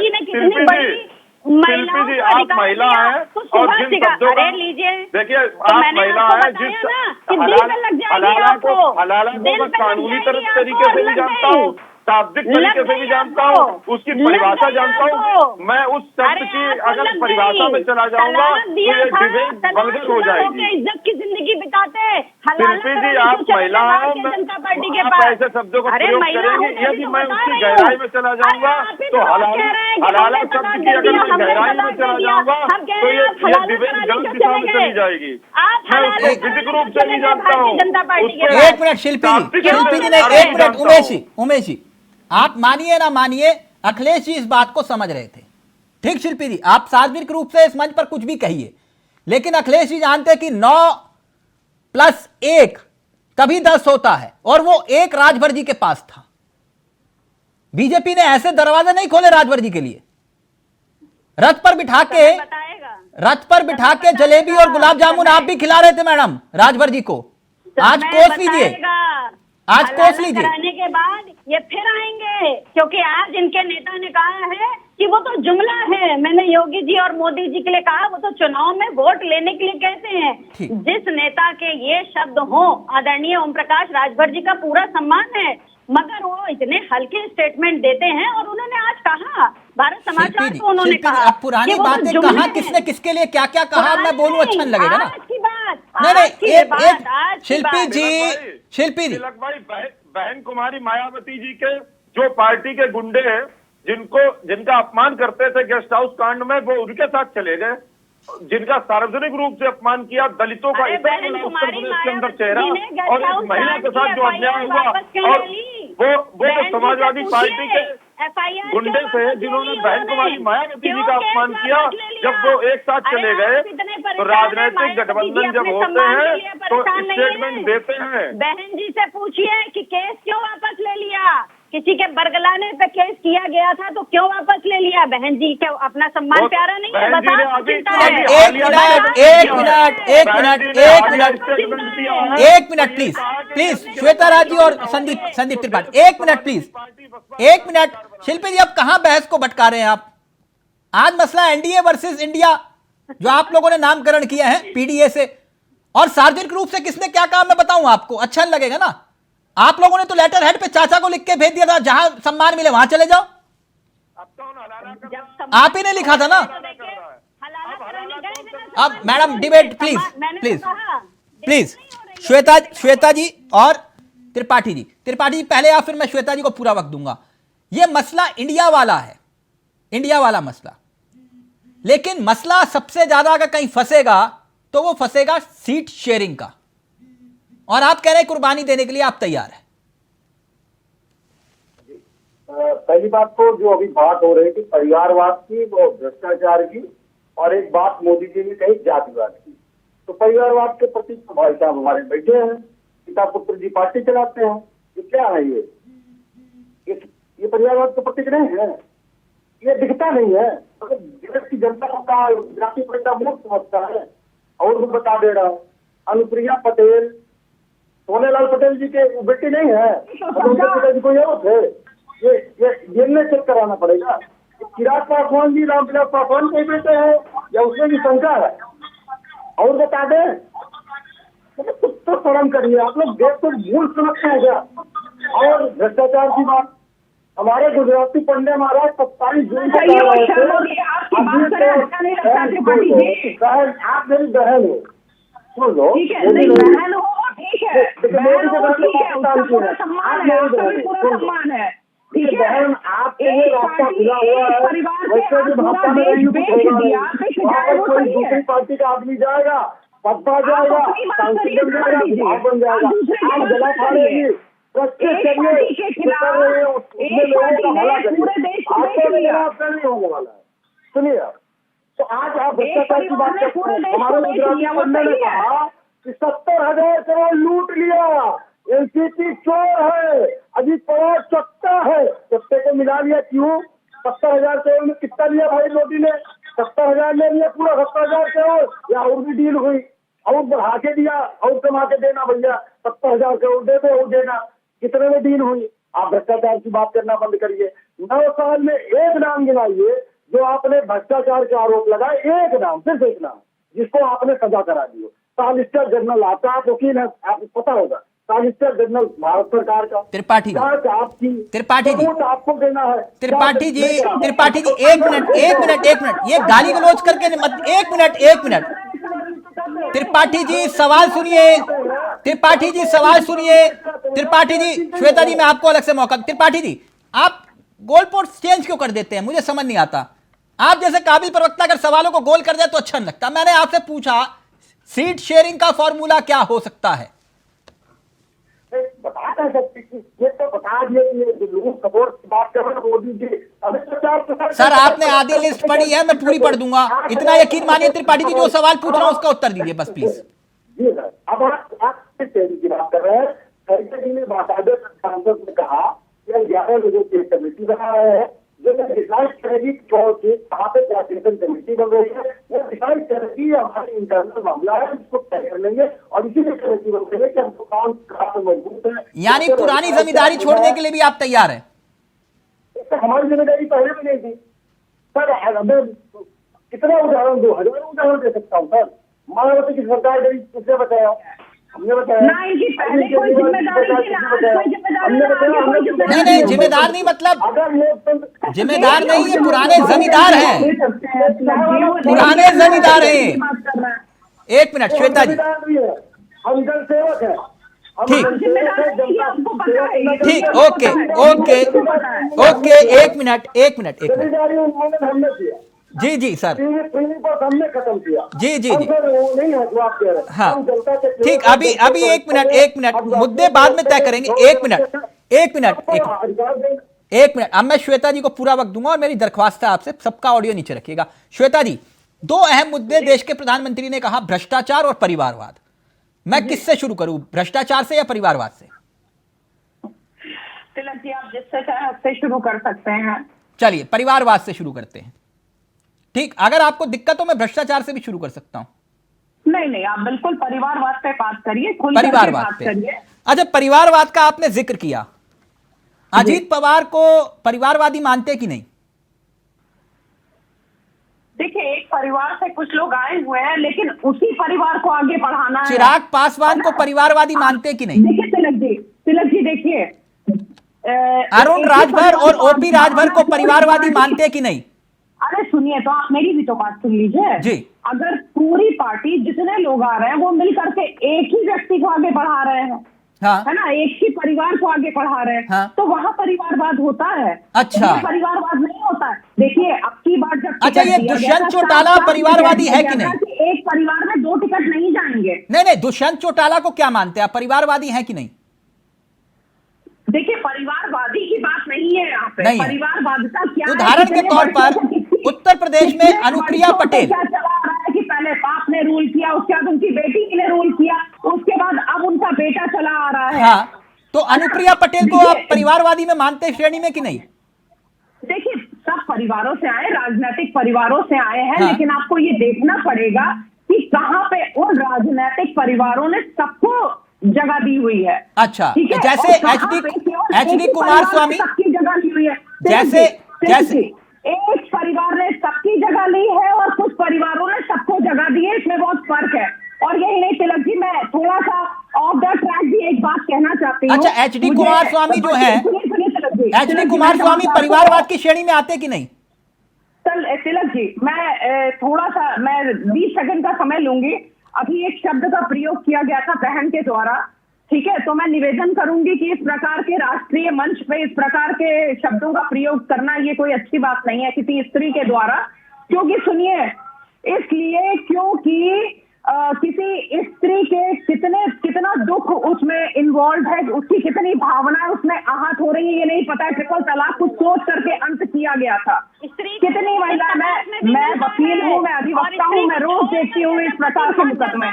शिल्पी जी, आप महिला हैं और जिन शब्दों का, देखिए आप महिला हैं, जिस हलाला को मैं कानूनी तरीके से भी जानता हूँ, शाब्दिक तरीके से भी जानता हूँ, उसकी परिभाषा जानता हूँ। मैं उस शब्द की अगर परिभाषा में चला जाऊंगा तो ये डिबेट बलगत हो जाएगी। इज्जत की जिंदगी बिताते शिल्पी जी, आप महिला हैं, आप ऐसे शब्दों का प्रयोग करेंगे, यदि मैं उसकी गहराई में चला जाऊंगा तो हलाला शब्द की अगर मैं गहराई में चला जाऊंगा तो ये डिबेट गलत दिशा में चली जाएगी। मैं उसको फिजिक रूप से भी जानता हूँ। 1 मिनट शिल्पी जी ने 1 मिनट। उमेश जी आप मानिए ना मानिए, अखिलेश जी इस बात को समझ रहे थे। ठीक शिल्पी जी, आप सार्वजनिक रूप से इस मंच पर कुछ भी कहिए, लेकिन अखिलेश जी जानते कि 9+1 कभी 10 होता है और वो 1 राजभर जी के पास था। बीजेपी ने ऐसे दरवाजे नहीं खोले राजभर जी के लिए। रथ पर बिठा के जलेबी और गुलाब जामुन आप भी खिला रहे थे मैडम राजभर जी को। आज कोस लीजिए, आज कोस लीजिए। कराने के बाद ये फिर आएंगे, क्योंकि आज इनके नेता ने कहा है कि वो तो जुमला है। मैंने योगी जी और मोदी जी के लिए कहा, वो तो चुनाव में वोट लेने के लिए कहते हैं। जिस नेता के ये शब्द हो, आदरणीय ओम प्रकाश राजभर जी का पूरा सम्मान है, मगर वो इतने हल्के स्टेटमेंट देते हैं। और उन्होंने आज कहा, भारत समाचार को उन्होंने कहा, अब पुरानी बातें कहा, किसने किसके लिए क्या क्या कहा, मैं बोलूं अच्छा लगेगा ना। आज की बात, नहीं एक शिल्पी जी तिलक भाई, बहन कुमारी मायावती जी के जो पार्टी के गुंडे हैं, जिनका अपमान करते थे गेस्ट हाउस कांड में, वो उनके साथ चले गए। जिनका सार्वजनिक रूप से अपमान किया, दलितों का इतना उत्तर प्रदेश के अंदर चेहरा, और एक महिला के साथ जो अन्याय हुआ, और वो तो समाजवादी पार्टी के गुंडे थे जिन्होंने बहन कुमारी मायावती जी का अपमान किया। जब वो एक साथ चले गए तो राजनीतिक गठबंधन जब होते हैं तो स्टेटमेंट देते हैं। बहन जी से पूछिए कि केस क्यों वापस ले लिया, किसी के बरगलाने पे केस किया गया था तो क्यों वापस ले लिया। बहन जी क्या अपना सम्मान प्यारा नहीं है? एक मिनट प्लीज श्वेता राजी और संदीप त्रिपाठी, एक मिनट प्लीज, एक मिनट। शिल्पी जी, अब कहां बहस को भटका रहे हैं आप? आज मसला एनडीए वर्सेस इंडिया जो आप लोगों ने नामकरण किया है पीडीए से, और सार्वजनिक रूप से किसने क्या कहा मैं बताऊं आपको, अच्छा लगेगा ना। आप लोगों ने तो लेटर हेड पे चाचा को लिख के भेज दिया था, जहां सम्मान मिले वहां चले जाओ। आप ही ने लिखा था ना। अब madam debate please please please, Shweta ji और त्रिपाठी जी पहले, या फिर मैं श्वेता जी को पूरा वक्त दूंगा। यह मसला इंडिया वाला है, इंडिया वाला मसला, लेकिन मसला सबसे ज्यादा अगर कहीं फंसेगा तो वो फंसेगा सीट शेयरिंग का, और आप कह रहे हैं कुर्बानी देने के लिए आप तैयार हैं। पहली बात तो जो अभी बात हो रही थी परिवारवाद की, वो भ्रष्टाचार की, और एक बात मोदी जी ने कही जातिवाद की। तो परिवारवाद के प्रति तो भाई साहब हमारे बैठे हैं, पिता पुत्र जी पार्टी चलाते हैं, ये क्या है? ये परिवारवाद के प्रतीक नहीं है, ये दिखता नहीं है। अगर देश की जनता का जाति परिवार मूर्ख समझता है। और भी बता दे रहा हूँ, अनुप्रिया पटेल सोनेलाल पटेल जी के बेटी नहीं है, उनके पिताजी को ये थे। ये चेक कराना पड़ेगा। चिराग पासवान जी रामविलास पासवान के बेटे हैं या उसमें भी शंका है? और बता दें, कुछ तो शर्म करिए आप लोग, देश को भूल समझते हैं क्या? और भ्रष्टाचार की बात, हमारे गुजराती पंडे महाराज 27 जून को आप मेरी बहन हो, सुन लो, बहन आपके लिए रास्ता खुला हुआ है। वैसे भी भाजपा में कोई दूसरी पार्टी का आदमी जाएगा, पत्ता जाएगा, सांसद बन जाएगा, आप गला खा रही होने वाला है। सुनिए, तो आज आप भ्रष्टाचार की बात करते हैं। हमारे गुजराती पंडे ने कहा कि 70,000 करोड़ लूट लिया, एनसीपी चोर है, अजीत पवार चट्टा है। चट्टे को मिला लिया क्यों? 70,000 करोड़ में कितना लिया भाई मोदी ने? 70,000 ले लिया, पूरा 70,000 करोड़, या और भी डील हुई? और बढ़ा के दिया, और कमा के देना भैया, 70,000 करोड़ दे दो और देना। कितने में डील हुई? आप भ्रष्टाचार की बात करना बंद करिए। 9 साल में एक नाम गिनाइए जो आपने भ्रष्टाचार के आरोप लगाए, एक नाम, सिर्फ एक नाम, जिसको आपने सजा करा दी हो। सॉलिसिटर जनरल, आपका वकील है, आपको पता होगा, सॉलिसिटर जनरल भारत सरकार का। त्रिपाठी जी आपको देना है। त्रिपाठी जी एक मिनट, ये गाली गलौज करके मत, एक मिनट त्रिपाठी जी सवाल सुनिए, त्रिपाठी जी श्वेता जी मैं आपको अलग से मौका। त्रिपाठी जी, आप गोल पोस्ट चेंज क्यों कर देते हैं? मुझे समझ नहीं आता। आप जैसे काबिल प्रवक्ता अगर सवालों को गोल कर दे तो अच्छा नहीं लगता। मैंने आपसे पूछा सीट शेयरिंग का फॉर्मूला क्या हो सकता है? बता नहीं सकती, ये तो बता दिए लोग सपोर्ट की बात कर रहे हैं मोदी जी। सर आपने आधी लिस्ट पढ़ी है, मैं पूरी पढ़ दूंगा, इतना यकीन मानिए। त्रिपाठी जी जो सवाल पूछ रहा हूं उसका उत्तर दीजिए बस प्लीज। जी सर, अब आप की बात कर रहे हैं। खड़गे जी ने बाकायदे सांसद ने कहा कि 11 लोगों की कमेटी बना रहे हैं, जो डिसाइड करेगी कहाँ पे टैक्सेशन कमेटी बन रही है, वो डिसाइड करेगी। हमारे इंटरनल मामला है, इसको तय कर लेंगे और इसीलिए कमेटी बन रही है कि हमको कौन कहाँ मजबूत है। यानी पुरानी जमींदारी छोड़ने के लिए भी आप तैयार हैं? हमारी जिम्मेदारी पहले भी नहीं थी सर। हमें कितना उदाहरण दो, हजारों उदाहरण दे सकता हूँ सर। मायावती की सरकार गई, किसने बताया? हमने बताया। ना इनकी पहले कोई जिम्मेदारी थी, ना आज कोई जिम्मेदारी है, आगे कोई जिम्मेदारी नहीं नहीं, जिम्मेदार नहीं मतलब अगर लोकतंत्र जिम्मेदार नहीं, ये पुराने जमींदार हैं, पुराने जमींदार हैं। एक मिनट श्वेता जी, हम जन सेवक हैं। ठीक ठीक, ओके ओके ओके, एक मिनट एक मिनट एक मिनट, जिम्मेदारी उन्होंने हमने किया। जी जी सर, टीवी पर हमने खत्म किया। जी जी जी, सर वो नहीं है जो आप कह रहे हैं। हाँ हम जनता के ठीक, अभी अभी एक मिनट, मुद्दे बाद में तय करेंगे। एक मिनट, अब मैं श्वेता जी को पूरा वक्त दूंगा और मेरी दरख्वास्त है आपसे, सबका ऑडियो नीचे रखिएगा। श्वेता जी, दो अहम मुद्दे देश के प्रधानमंत्री ने कहा, भ्रष्टाचार और परिवारवाद। मैं किससे शुरू करूं, भ्रष्टाचार से या परिवारवाद से? तिलक जी, आप जिससे चाहे उससे शुरू कर सकते हैं। चलिए परिवारवाद से शुरू करते हैं। ठीक, अगर आपको दिक्कत हो मैं भ्रष्टाचार से भी शुरू कर सकता हूं। नहीं, आप बिल्कुल परिवारवाद पे बात करिए, परिवारवाद पे। अच्छा, परिवारवाद का आपने जिक्र किया, अजीत पवार को परिवारवादी मानते कि नहीं? देखिए, एक परिवार से कुछ लोग आए हुए हैं, लेकिन उसी परिवार को आगे बढ़ाना है। चिराग पासवान को परिवारवादी मानते कि नहीं? देखिए तिलक जी देखिए, अरुण राजभर और ओपी राजभर को परिवारवादी मानते कि नहीं? अरे सुनिए, तो आप मेरी भी तो बात सुन लीजिए जी। अगर पूरी पार्टी, जितने लोग आ रहे हैं, वो मिलकर के एक ही व्यक्ति को आगे बढ़ा रहे हैं, हाँ, है ना, एक ही परिवार को आगे बढ़ा रहे हैं, हाँ, तो वहाँ परिवारवाद होता है। अच्छा, परिवारवाद नहीं होता है। देखिए, अब की बार जब अच्छा, ये दुष्यंत चौटाला परिवारवादी है कि नहीं? एक परिवार में 2 टिकट नहीं जाएंगे। नहीं, दुष्यंत चौटाला को क्या मानते हैं आप, परिवारवादी है कि नहीं? देखिए, परिवारवादी की बात नहीं है यहाँ पे। परिवारवादिता क्या है? उदाहरण के तौर पर उत्तर प्रदेश में अनुप्रिया पटेल, क्या चला आ रहा है कि पहले बाप ने रूल किया, उसके बाद उनकी बेटी ने रूल किया, उसके बाद अब उनका बेटा चला आ रहा है। हाँ, तो अनुप्रिया पटेल को आप परिवारवादी में मानते हैं, श्रेणी में कि नहीं? देखिए, सब परिवारों से आए, राजनीतिक परिवारों से आए हैं, हाँ, लेकिन आपको ये देखना पड़ेगा कि कहाँ पे उन राजनीतिक परिवारों ने सबको जगह दी हुई है। अच्छा, जैसे एचडी कुमार स्वामी सबकी जगह ली हुई है। जैसे एक परिवार ने सबकी जगह ली है और कुछ परिवारों ने सबको जगह दी है, इसमें बहुत फर्क है। और यही नहीं तिलक जी, मैं थोड़ा सा ऑफ द ट्रैक भी एक बात कहना चाहती हूँ। अच्छा, एचडी कुमार स्वामी जो है, एचडी कुमार स्वामी परिवारवाद की श्रेणी में आते कि नहीं? तिलक जी, मैं थोड़ा सा, मैं 20 सेकंड का समय लूंगी। अभी एक शब्द का प्रयोग किया गया था बहन के द्वारा, ठीक है, तो मैं निवेदन करूंगी कि इस प्रकार के राष्ट्रीय मंच पे इस प्रकार के शब्दों का प्रयोग करना ये कोई अच्छी बात नहीं है किसी स्त्री के द्वारा। क्योंकि सुनिए, इसलिए क्योंकि किसी स्त्री के कितना दुख उसमें इन्वॉल्व है, उसकी कितनी भावनाएं उसमें आहत हो रही है, ये नहीं पता है। ट्रिपल तलाक कुछ सोच करके अंत किया गया था। कितनी महिला, मैं वकील हूँ, मैं अधिवक्ता हूँ, मैं रोज देखती हूँ इस प्रकार के मुकदमे।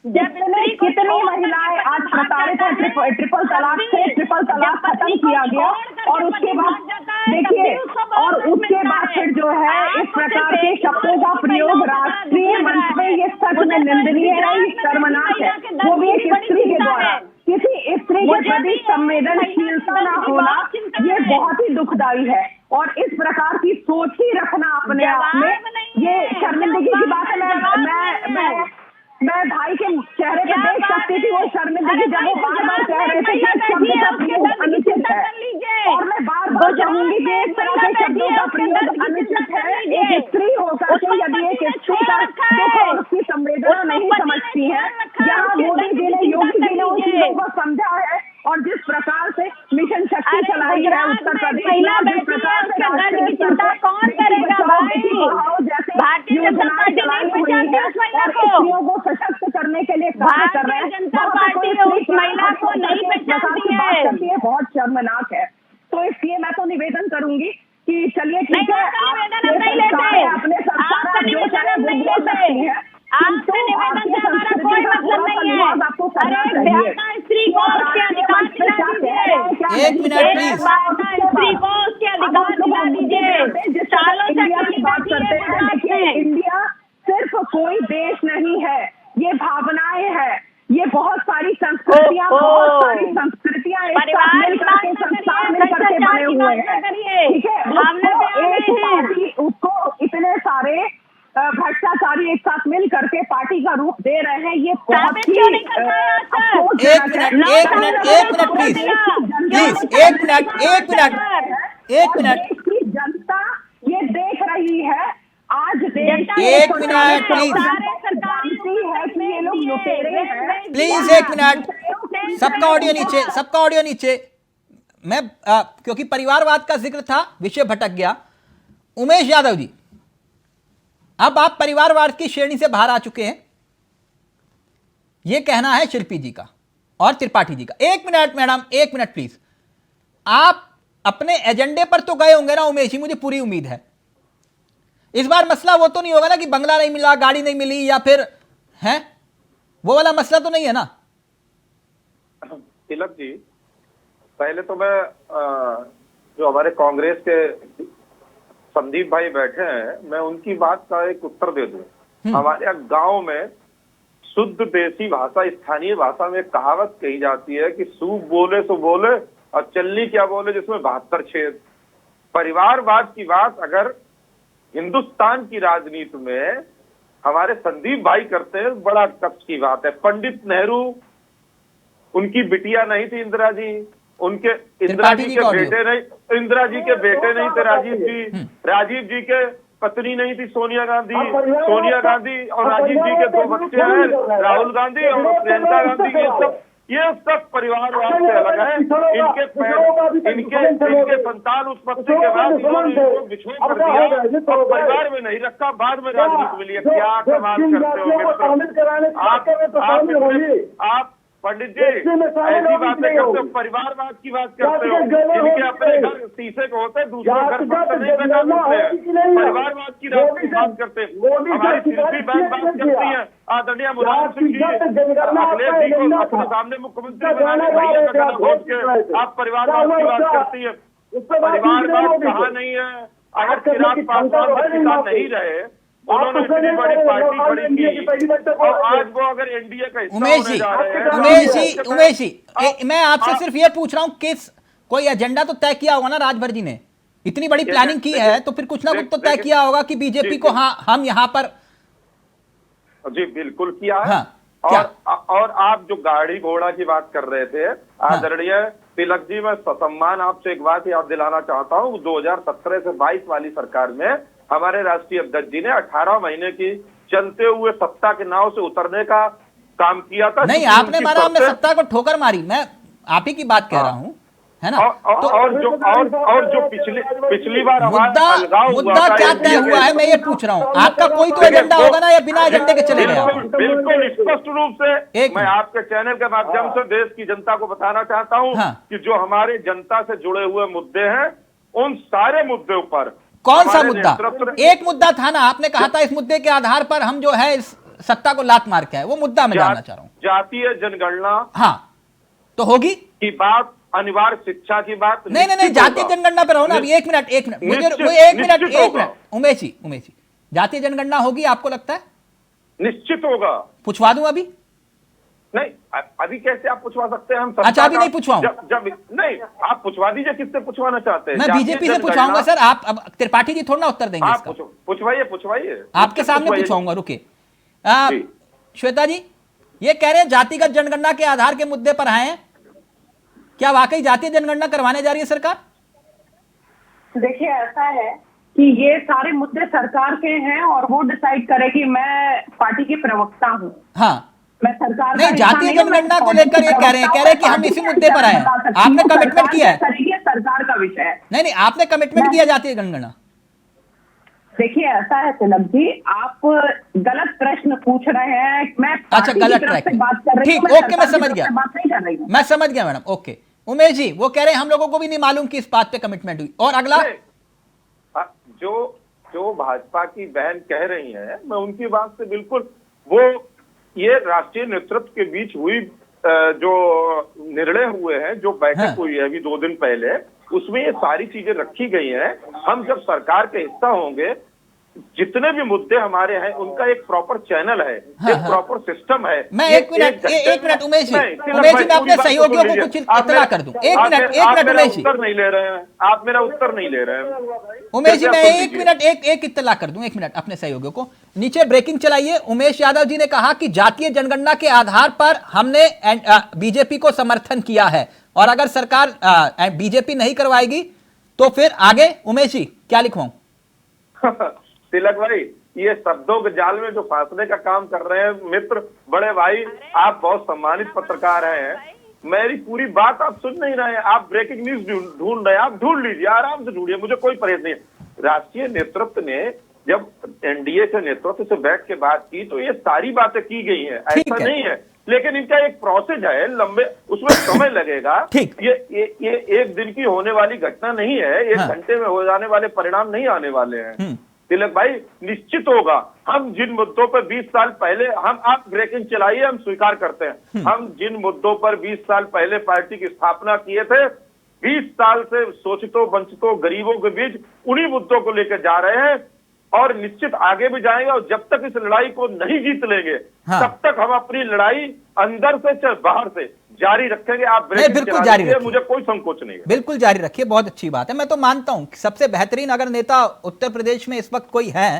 कितनी महिलाएं आज प्रताड़ित है ट्रिपल तलाक से। ट्रिपल तलाक खत्म किया गया और उसके बाद देखिए, और उसके बाद फिर जो है इस प्रकार के शब्दों का प्रयोग राष्ट्रीय मंच पे, ये सच में निंदनीय है, ये शर्मनाक है, वो भी एक स्त्री के द्वारा। किसी स्त्री के प्रति संवेदनशीलता न होना, ये बहुत ही दुखदायी है। और इस प्रकार की सोच ही रखना अपने आप में, ये शर्मिंदगी की बात है। मैं भाई के चेहरे पे देख सकती थी वो शर्मिंदगी, जब वो बार बार कह रहे थे कि शब्द का प्रयोग अनुचित है। और मैं बार बार कहूंगी कि इस तरह के शब्दों का प्रयोग अनुचित है। एक स्त्री होकर के यदि एक स्त्री का दुख और उसकी संवेदना नहीं समझती है, यहाँ मोदी जी ने, योगी जी ने उन चीजों को समझा है। और जिस प्रकार से मिशन शक्ति चलाई है उत्तर प्रदेश में, जिस प्रकार से चिंता कौन करेगा भाई, जैसे योजनाएं चलाई हुई है और स्त्रियों को सशक्त करने के लिए कार्य कर रहे हैं, जनता पार्टी उस महिला को नहीं पहचानती है, बहुत शर्मनाक है। तो इसलिए मैं तो निवेदन करूंगी कि चलिए ठीक है, अपने सरकार जो चाहे वो बोल सकती है, आपसे निवेदन से हमारा कोई मतलब नहीं है। अरे स्त्री को उसके अधिकार दिला दीजिए, एक मिनट प्लीज, स्त्री को उसके अधिकार दिला दीजिए। सालों से अकेली बैठी है गुजरात में। इंडिया सिर्फ कोई देश नहीं है, ये भावनाएं है, ये बहुत सारी संस्कृतियां परिवार की बात न करिए, भ्रष्टाचार की बात न करिए, ठीक है, भावना पे आ गए हैं। उसको इतने सारे भ्रष्टाचारी एक साथ मिल करके पार्टी का रूप दे रहे हैं, ये बहुत साबित क्यों नहीं कर पाए आज तक? एक मिनट प्लीज, एक मिनट देश की जनता ये देख रही है। आज देश एक मिनट प्लीज, है कि ये लोग लुटेरे हैं। प्लीज एक मिनट, सबका ऑडियो नीचे। मैं क्योंकि परिवारवाद का जिक्र था, विषय भटक गया। उमेश यादव जी, अब आप परिवारवाद की श्रेणी से बाहर आ चुके हैं, यह कहना है शिल्पी जी का और त्रिपाठी जी का। एक मिनट मैडम, एक मिनट प्लीज। आप अपने एजेंडे पर तो गए होंगे ना उमेश जी, मुझे पूरी उम्मीद है। इस बार मसला वो तो नहीं होगा ना कि बंगला नहीं मिला, गाड़ी नहीं मिली, या फिर है वो वाला मसला तो नहीं है ना? तिलक जी, पहले तो मैं जो हमारे कांग्रेस के संदीप भाई बैठे हैं, मैं उनकी बात का एक उत्तर दे दूं। हमारे यहाँ गांव में शुद्ध देसी भाषा, स्थानीय भाषा में कहावत कही जाती है कि सूप बोले सो बोले और चलनी क्या बोले जिसमें 72 छेद। परिवारवाद की बात अगर हिंदुस्तान की राजनीति में हमारे संदीप भाई करते हैं, बड़ा कष्ट की बात है। पंडित नेहरू, उनकी बिटिया नहीं थी इंदिरा जी, उनके इंदिरा जी के बेटे नहीं, इंदिरा जी के बेटे नहीं थे राजीव जी, राजीव जी के पत्नी नहीं थी सोनिया गांधी, सोनिया गांधी और राजीव जी के 2 बच्चे हैं, राहुल गांधी और प्रियंका गांधी। ये सब परिवारवाद से अलग है। इनके संतान उत्पत्ति के बाद इन्होंने इनको बिछोड़ कर दिया और परिवार में नहीं रखा, बाद में राजनीति में लिया। क्या कमाल करते हो आप पंडित जी, ऐसी बातें करते हो, परिवारवाद की बात करते हो। इनके अपने घर शीशे को होते, दूसरों घर पत्थर नहीं लगा देते हैं। परिवारवाद की बात करते हैं। हमारी शिल्पी बहन बात करती है, आदरणीय मुलायम सिंह जी, अखिलेश जी को अपने सामने मुख्यमंत्री बनाने भैया का गला घोट के आप परिवारवाद की बात करती है। परिवारवाद कहाँ नहीं है? अगर चिराग पासवान किसान नहीं रहे, उन्होंने इतनी बड़ी पार्टी खड़ी की और आज वो अगर एनडीए का हिस्सा होने जा रहे हैं। उमेश जी, मैं आपसे सिर्फ ये पूछ रहा हूं, किस कोई एजेंडा तो तय किया होगा ना राजभर जी ने? इतनी बड़ी प्लानिंग की है तो फिर कुछ ना कुछ तो तय किया होगा कि बीजेपी को हाँ हम यहाँ पर। जी बिल्कुल किया है। हाँ, और आप जो गाड़ी घोड़ा की बात कर रहे थे आदरणीय तिलक जी, मैं ससम्मान आपसे एक बात याद दिलाना चाहता हूँ। 2017 से 22 वाली सरकार में हमारे राष्ट्रीय अध्यक्ष जी ने 18 महीने की चलते हुए सत्ता के नाव से उतरने का काम किया था। नहीं, आपने मारा, हमने सत्ता को ठोकर मारी। मैं आप ही की बात कह रहा हूँ, है ना? और जो पिछली बार मुद्दा क्या तय हुआ है, मैं ये पूछ रहा हूँ। आपका कोई तो एजेंडा होगा ना, या बिना एजेंडे के चले गए? बिल्कुल स्पष्ट रूप से मैं आपके चैनल के माध्यम से देश की जनता को बताना चाहता हूँ कि जो हमारे जनता से जुड़े हुए मुद्दे हैं, उन सारे मुद्दों पर। कौन सा मुद्दा? एक मुद्दा था ना, आपने कहा था इस मुद्दे के आधार पर हम जो है इस सत्ता को लात मार के आए, वो मुद्दा मैं जानना चाह रहा हूँ। जातीय जनगणना हाँ तो होगी की बात, अनिवार्य शिक्षा की बात नहीं, जातीय जनगणना पे रहो ना। अभी एक मिनट मुझे उमेश जी, जातीय जनगणना होगी आपको लगता है? निश्चित होगा। पूछवा दूं अभी? नहीं, अभी कैसे आप पूछवा सकते हैं? हम अच्छा अभी नहीं पूछवाऊं? जब नहीं, आप पूछवा दीजिए, किससे पूछवाना चाहते हैं? मैं बीजेपी से पूछवाऊंगा सर। आप अब त्रिपाठी जी थोड़ा ना उत्तर देंगे इसका। पूछवाइए, आपके सामने पूछवाऊंगा। रुके श्वेता जी, ये कह रहे हैं जातिगत जनगणना के आधार के मुद्दे पर आए हैं, क्या वाकई जातीय जनगणना करवाने जा रही है सरकार? देखिए ऐसा है कि ये सारे मुद्दे सरकार के हैं और वो डिसाइड करेगी। मैं पार्टी की प्रवक्ता हूँ। हाँ, मैं सरकार नहीं, जातीय जनगणना को लेकर ये कह रहे हैं कि हम इसी मुद्दे पर आए हैं। आपने कमिटमेंट किया है? सरकार का विषय है। नहीं, आपने कमिटमेंट किया जातीय जनगणना? देखिए ऐसा है तिलक जी, आप गलत प्रश्न पूछ रहे हैं। मैं अच्छा गलत ट्रैक, ठीक, ओके, मैं समझ गया, मैं समझ गया मैडम, ओके। उमेश जी, वो कह रहे हैं हम लोगों को भी नहीं मालूम कि इस बात पे कमिटमेंट हुई। और अगला जो भाजपा की बहन कह रही हैं, मैं उनकी बात से बिल्कुल, वो ये राष्ट्रीय नेतृत्व के बीच हुई जो निर्णय हुए हैं, जो बैठक हाँ। हुई है अभी 2 दिन पहले, उसमें ये सारी चीजें रखी गई हैं। हम जब सरकार के हिस्सा होंगे, जितने भी मुद्दे हमारे हैं उनका एक प्रॉपर चैनल है, हाँ, एक हाँ। प्रॉपर सिस्टम है। मैं ये एक मिनट उमेश जी, नहीं, तिलक उमेश भाई, जी, मैं अपने पूरी बात तो सहयोगियों सुन को लीजिए। कुछ आप इत्तला मेरा- कर दूं। आप एक मेरा मिनट उमेश जी, उत्तर नहीं ले रहे हैं, आप मेरा उत्तर नहीं ले रहे हैं। उमेश जी, कृपया मैं सुन एक लीजिए। मिनट एक इत्तला कर दूं, 1 मिनट अपने सहयोगियों को। नीचे ब्रेकिंग चलाइए। उमेश यादव जी ने कहा कि जातीय जनगणना के आधार पर हमने बीजेपी को समर्थन किया है, और अगर सरकार बीजेपी नहीं करवाएगी तो फिर आगे। उमेश जी, क्या लिखवाऊं? तिलक भाई, ये शब्दों के जाल में जो फांसने का काम कर रहे हैं मित्र, बड़े भाई, आप बहुत सम्मानित पत्रकार हैं, मेरी पूरी बात आप सुन नहीं रहे हैं। आप ब्रेकिंग न्यूज ढूंढ रहे हैं, आप ढूंढ लीजिए, आराम से ढूंढिए, मुझे कोई परहेज नहीं है। राष्ट्रीय नेतृत्व ने जब एनडीए के नेतृत्व से बैठ के बात की तो ये सारी बातें की गई हैं, ठीक ऐसा है। नहीं है, लेकिन इनका एक प्रोसेस है, लंबे, उसमें समय लगेगा। ठीक। ये 1 दिन की होने वाली घटना नहीं है, 1 हाँ। घंटे में हो जाने वाले परिणाम नहीं आने वाले हैं। हम्म। तिलक भाई, निश्चित होगा। हम जिन मुद्दों पर 20 साल पहले आप ब्रेकिंग चलाइए, हम स्वीकार करते हैं। हम जिन मुद्दों पर 20 साल पहले पार्टी की स्थापना किए थे, 20 साल से शोषितों, वंचितों, गरीबों के बीच उन्हीं मुद्दों को लेकर जा रहे हैं, और निश्चित आगे भी जाएंगे। और जब तक इस लड़ाई को नहीं जीत लेंगे, हाँ। तब तक हम अपनी लड़ाई अंदर से चाहे बाहर से जारी रखेंगे। आप ब्रेकिंग बिल्कुल चला जारी दीजिए, रखिए। मुझे कोई संकोच नहीं है। बिल्कुल जारी रखिए, बहुत अच्छी बात है। मैं तो मानता हूं कि सबसे बेहतरीन अगर नेता उत्तर प्रदेश में इस वक्त कोई है,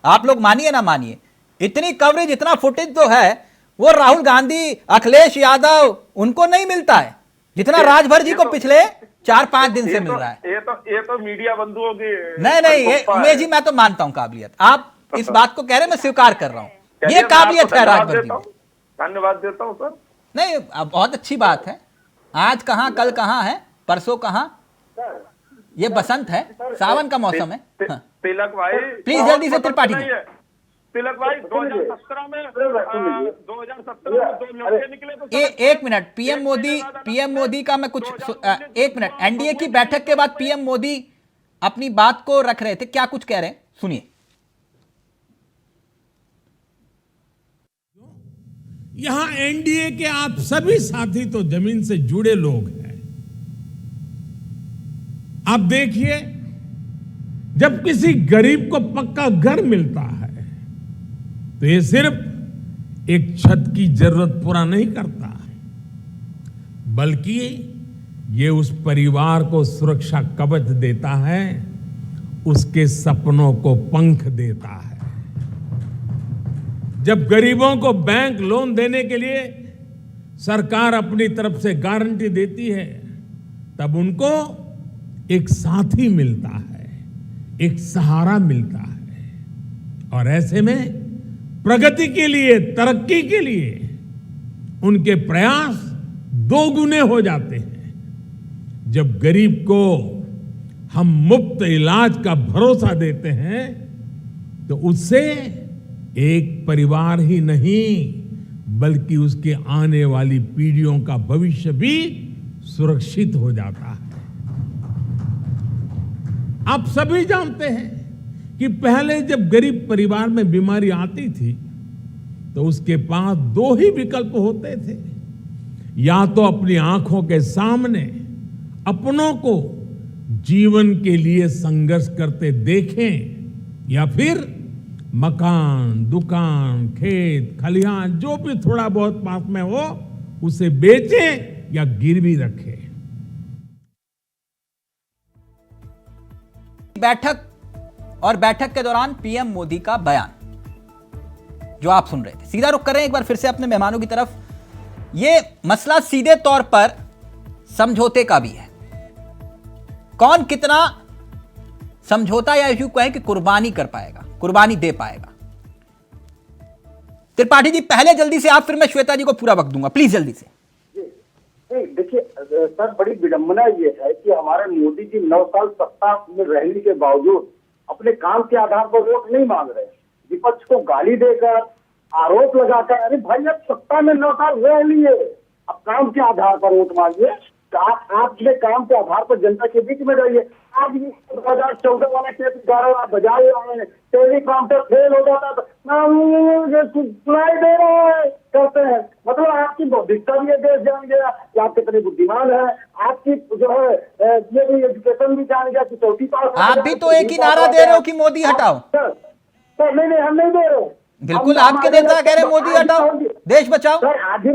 आप लोग मानिए ना मानिए, इतनी कवरेज, इतना फुटेज जो है वो राहुल गांधी, अखिलेश यादव, उनको नहीं मिलता है जितना राजभर जी को पिछले 4-5 दिन से मिल रहा है। ये तो मीडिया बंधुओं की नहीं, ये उमेश जी, मैं तो मानता हूं काबिलियत। आप इस बात को कह रहे हैं, मैं स्वीकार कर रहा हूं, ये काबिलियत है राजभर जी में। धन्यवाद देता हूं सर। नहीं, बहुत अच्छी बात है। आज कहां, कल कहां है, परसों कहां, ये बसंत है, सावन का मौसम है। हाँ। तिलक भाई, प्लीज जल्दी से त्रिपाठी जी। तिलक भाई, 2017 में 2 लड़के निकले तो एक मिनट, पीएम मोदी का मैं कुछ 1 मिनट, एनडीए की बैठक के बाद पीएम मोदी अपनी बात को रख रहे थे, क्या कुछ कह रहे हैं, सुनिए। यहां एनडीए के आप सभी साथी तो जमीन से जुड़े लोग हैं। आप देखिए, जब किसी गरीब को पक्का घर मिलता है तो ये सिर्फ एक छत की जरूरत पूरा नहीं करता, बल्कि ये उस परिवार को सुरक्षा कवच देता है, उसके सपनों को पंख देता है। जब गरीबों को बैंक लोन देने के लिए सरकार अपनी तरफ से गारंटी देती है, तब उनको एक साथी मिलता है, एक सहारा मिलता है, और ऐसे में प्रगति के लिए, तरक्की के लिए उनके प्रयास 2 गुने हो जाते हैं। जब गरीब को हम मुफ्त इलाज का भरोसा देते हैं तो उससे एक परिवार ही नहीं, बल्कि उसके आने वाली पीढ़ियों का भविष्य भी सुरक्षित हो जाता है। आप सभी जानते हैं कि पहले जब गरीब परिवार में बीमारी आती थी तो उसके पास 2 ही विकल्प होते थे, या तो अपनी आंखों के सामने अपनों को जीवन के लिए संघर्ष करते देखें, या फिर मकान, दुकान, खेत, खलिहान, जो भी थोड़ा बहुत पास में हो उसे बेचें या गिरवी रखें। बैठक, और बैठक के दौरान पीएम मोदी का बयान जो आप सुन रहे थे। सीधा रुख करें एक बार फिर से अपने मेहमानों की तरफ। यह मसला सीधे तौर पर समझौते का भी है। कौन कितना समझौता या यूं कहें कि कुर्बानी कर पाएगा, कुर्बानी दे पाएगा। त्रिपाठी जी पहले जल्दी से आप, फिर मैं श्वेता जी को पूरा वक्त दूंगा, प्लीज जल्दी से। देखिए सर, बड़ी विडंबना ये है कि हमारे मोदी जी 9 साल सत्ता में रहने के बावजूद अपने काम के आधार पर वोट नहीं मांग रहे। विपक्ष को गाली देकर, आरोप लगाकर, अरे भाई अब सत्ता में 9 साल रह लिए, अब काम के आधार पर वोट मांगिए। आप अपने काम के आधार पर जनता के बीच में रहिए। आज भी 2014 वाला केस उदाहरण आप बजाए रहे हैं, टेलीकॉम्प्टर फेल हो जाता था, सुनाई दे रहा है करते हैं। मतलब आपकी बौद्धिकता भी ये देश जान गया कि आप कितने बुद्धिमान है, आपकी जो है ये भी एजुकेशन भी जान गया कि 4वीं पास। आप भी तो एक ही नारा दे रहे हो कि मोदी हटाओ। सर नहीं, हम नहीं दे रहे। बिल्कुल आपके नेता कह रहे मोदी हटाओ, देश बचाओ। सर आज ही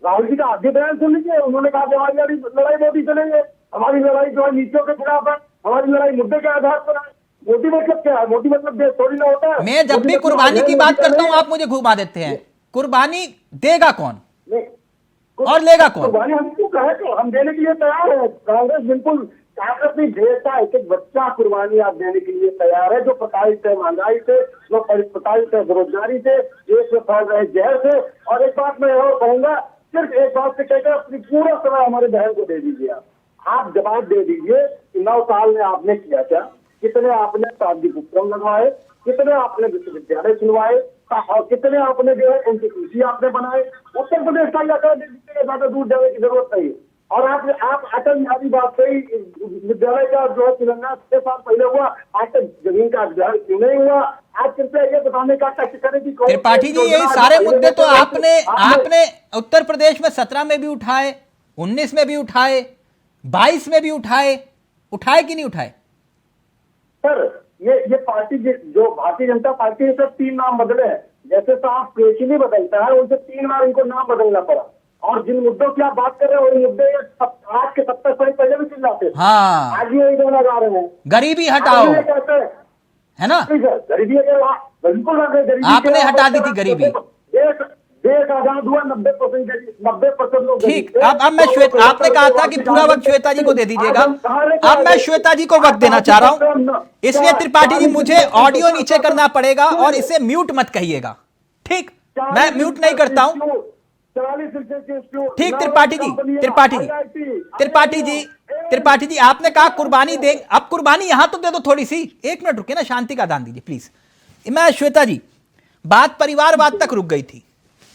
राहुल जी का आगे बयान सुन लीजिए। उन्होंने कहा कि हमारी लड़ाई मोदी से नहीं है, हमारी लड़ाई जो है नीतियों के खिलाफ है, हमारी लड़ाई मुद्दे के आधार पर है। मोदी मतलब क्या है? मोदी मतलब देश थोड़ी ना होता है। मैं जब भी कुर्बानी की बात करता हूं आप मुझे घुमा देते हैं। कुर्बानी देगा कौन और लेगा कौन? कुर्बानी हम क्यों कहे तो हम देने के लिए तैयार है। कांग्रेस बिल्कुल कांग्रेस नहीं देता, एक एक बच्चा कुर्बानी आप देने के लिए तैयार है, जो प्रताड़ित है महंगाई से, जो प्रताड़ित है बेरोजगारी से, देश में फैल रहे जहर से। और एक बात मैं और कहूंगा, सिर्फ एक बात से कहकर अपनी पूरा समय हमारे बहन को दे दीजिए। आप जवाब दे दीजिए कि 9 साल में आपने किया क्या, कितने आपने शाब्दिक उपक्रम लगवाए, कितने आपने विश्वविद्यालय खुलवाए, और कितने आपने जो है उनकी कृषि आपने बनाए। उत्तर प्रदेश का इलाका दे दीजिए, ज्यादा दूर जाने की जरूरत नहीं। और आप अटल बिहारी वाजपेयी विद्यालय का जो है तिलंगा 6 साल पहले हुआ, आज तक जमीन का अधिग्रहण क्यों नहीं हुआ? आज कृपया ये बताने का टैक्स करें कि त्रिपाठी जी यही सारे मुद्दे तो आपने उत्तर प्रदेश में 17 में भी उठाए, 19 में भी उठाए, 22 में भी उठाए कि नहीं उठाए? सर ये पार्टी जो भारतीय जनता पार्टी है, सब 3 नाम बदले हैं। जैसे साहब पेशी नहीं बदलता है, उनसे 3 बार इनको नाम बदलना पड़ा। और जिन मुद्दों की आप बात कर रहे हो, वो मुद्दे आज के 70 साल पहले भी चिल्लाते थे। हाँ, आज ये दोनों लगा रहे हैं, गरीबी हटाओ, है ना? गरीबी बिल्कुल आपने हटा दी थी गरीबी। देश आजाद हुआ 90% लोग। ठीक, अब मैं आपने कहा था कि पूरा वक्त श्वेता जी को दे दीजिएगा। अब मैं श्वेता जी को वक्त देना चाह रहा हूं, इसलिए त्रिपाठी जी मुझे ऑडियो नीचे करना पड़ेगा और इसे म्यूट मत कहिएगा। ठीक, मैं म्यूट नहीं करता हूं। ठीक, त्रिपाठी जी आपने कहा कुर्बानी दे, अब कुर्बानी यहां तो दे दो थोड़ी सी। 1 मिनट रुके ना, शांति का दान दीजिए प्लीज। मैं श्वेता जी, बात परिवारवाद तक रुक गई थी।